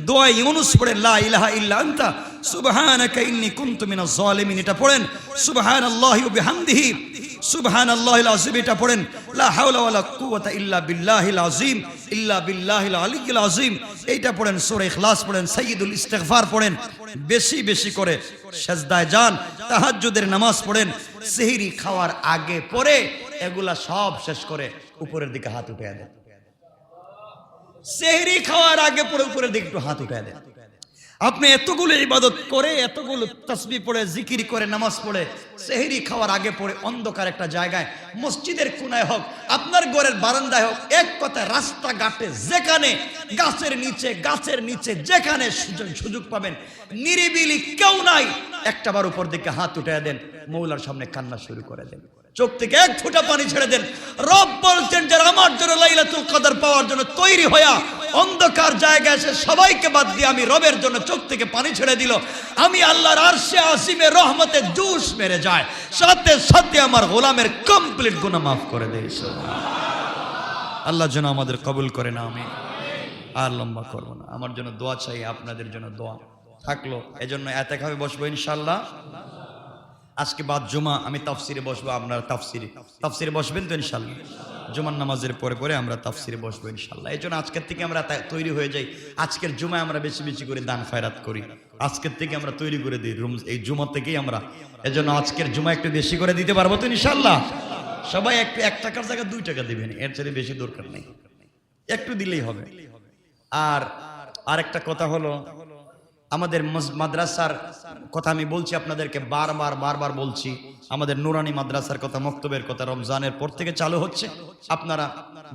দোয়া ইউনুস পড়েন, লা ইলাহা ইল্লা আনতা সুবহানাকা ইন্নী কুনতু মিনাজ জালিমিন, এটা পড়েন। সুবহানাল্লাহি ওয়া বিহামদিহি সুবহানাল্লাহিল আযীম, এটা পড়েন। লা হাওলা ওয়ালা কুওয়াতা ইল্লা বিল্লাহিল আযীম ইল্লা বিল্লাহিল আলিয়্যিল আযীম, এইটা পড়েন। সূরা ইখলাস পড়েন, সাইয়্যিদুল ইস্তিগফার পড়েন, বেশি বেশি করে সিজদায় যান, তাহাজ্জুদের নামাজ পড়েন, সেহরি খাওয়ার আগে পরে এগুলা সব শেষ করে উপরের দিকে হাত উঠিয়ে দেন। সেহরি খাওয়ার আগে পরে উপরের দিকে একটু হাত উঠিয়ে দেন। আপনি এতগুলো ইবাদত করে, এতগুলো তাসবিহ পড়ে, জিকির করে, নামাজ পড়ে, সেহরি খাওয়ার আগে পরে অন্ধকার একটা জায়গায়, মসজিদের কোনায় হোক, আপনার ঘরের বারান্দায় হোক, এক কথায় রাস্তাঘাটে যেখানে গাছের নিচে যেখানে সুযোগ পাবেন, নিরিবিলি কেউ নাই, একটাবার উপর দিকে হাত উঠিয়ে দেন, মৌলার সামনে কান্না শুরু করে দেন, চোখ থেকে 1 ফোঁটা পানি ছেড়ে দেন। রব বলছেন যারা আমার জন্য লাইলাতুল কদর পাওয়ার জন্য তৈরি হইয়া অন্ধকার জায়গায় এসে সবাইকে বাদ দিয়ে আমি রবের জন্য চোখ থেকে পানি ছেড়ে দিল, আমি আল্লাহর আরশে আসিমে রহমতে জুস মেরে যায়, সাথে সাথে আমার গোলামের কমপ্লিট গুনাহ মাফ করে দেয়। আল্লাহ যেন আমাদের কবুল করে না। আমি আর লম্বা করব না, আমার জন্য দোয়া চাই, আপনাদের জন্য দোয়া থাকলো। এজন্য এতেকাফে বসবো ইনশাআল্লাহ। আজকে বাদ জুমা আমি তাফসিরে বসবো, আপনারা তাফসিরে বসবেন তো ইনশাআল্লাহ? জুমার নামাজের পরে পরে আমরা তাফসিরে বসবো ইনশাআল্লাহ। এই জন্য আজকের থেকে আমরা তৈরি হয়ে যাই, আজকের জুমায় আমরা বেশি বেশি করে দান খয়রাত করি, আজকের থেকে আমরা তৈরি করে দিই রুম, এই জুমা থেকেই আমরা। এজন্য আজকের জুমা একটু বেশি করে দিতে পারবো তো ইনশাআল্লাহ? সবাই একটু 1 টাকার জায়গায় 2 টাকা দিবেন, এর চেয়ে বেশি দরকার নেই, একটু দিলেই হবে। আর আরেকটা কথা হলো, আমাদের মাদ্রাসার কথা আমি বলছি আপনাদেরকে, বারবার বলছি, আমাদের নুরানি মাদ্রাসার কথা, মক্তবের কথা রমজানের পর থেকে চালু হচ্ছে। আপনারা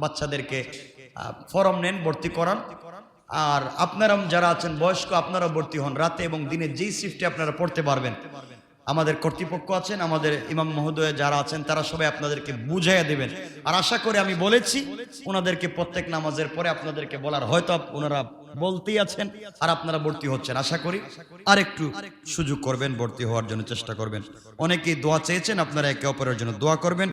বাচ্চাদেরকে ফরম নেন, ভর্তি করান। আর আপনারা যারা আছেন বয়স্ক, আপনারা ভর্তি হন। রাতে এবং দিনে যেই শিফটে আপনারা পড়তে পারবেন, আমাদের কর্তৃপক্ষ আছেন, আমাদের ইমাম মহোদয় যারা আছেন, তারা সবাই আপনাদেরকে বুঝাইয়া দেবেন। আর আশা করি, আমি বলেছি ওনাদেরকে প্রত্যেক নামাজের পরে আপনাদেরকে বলার, হয়তো ওনারা বলতেই আছেন আর আপনারা ভর্তি হচ্ছেন। আশা করি আর একটু সুযোগ করবেন, ভর্তি হওয়ার জন্য চেষ্টা করবেন। অনেকেই দোয়া চেয়েছেন, আপনারা একে অপরের জন্য দোয়া করবেন।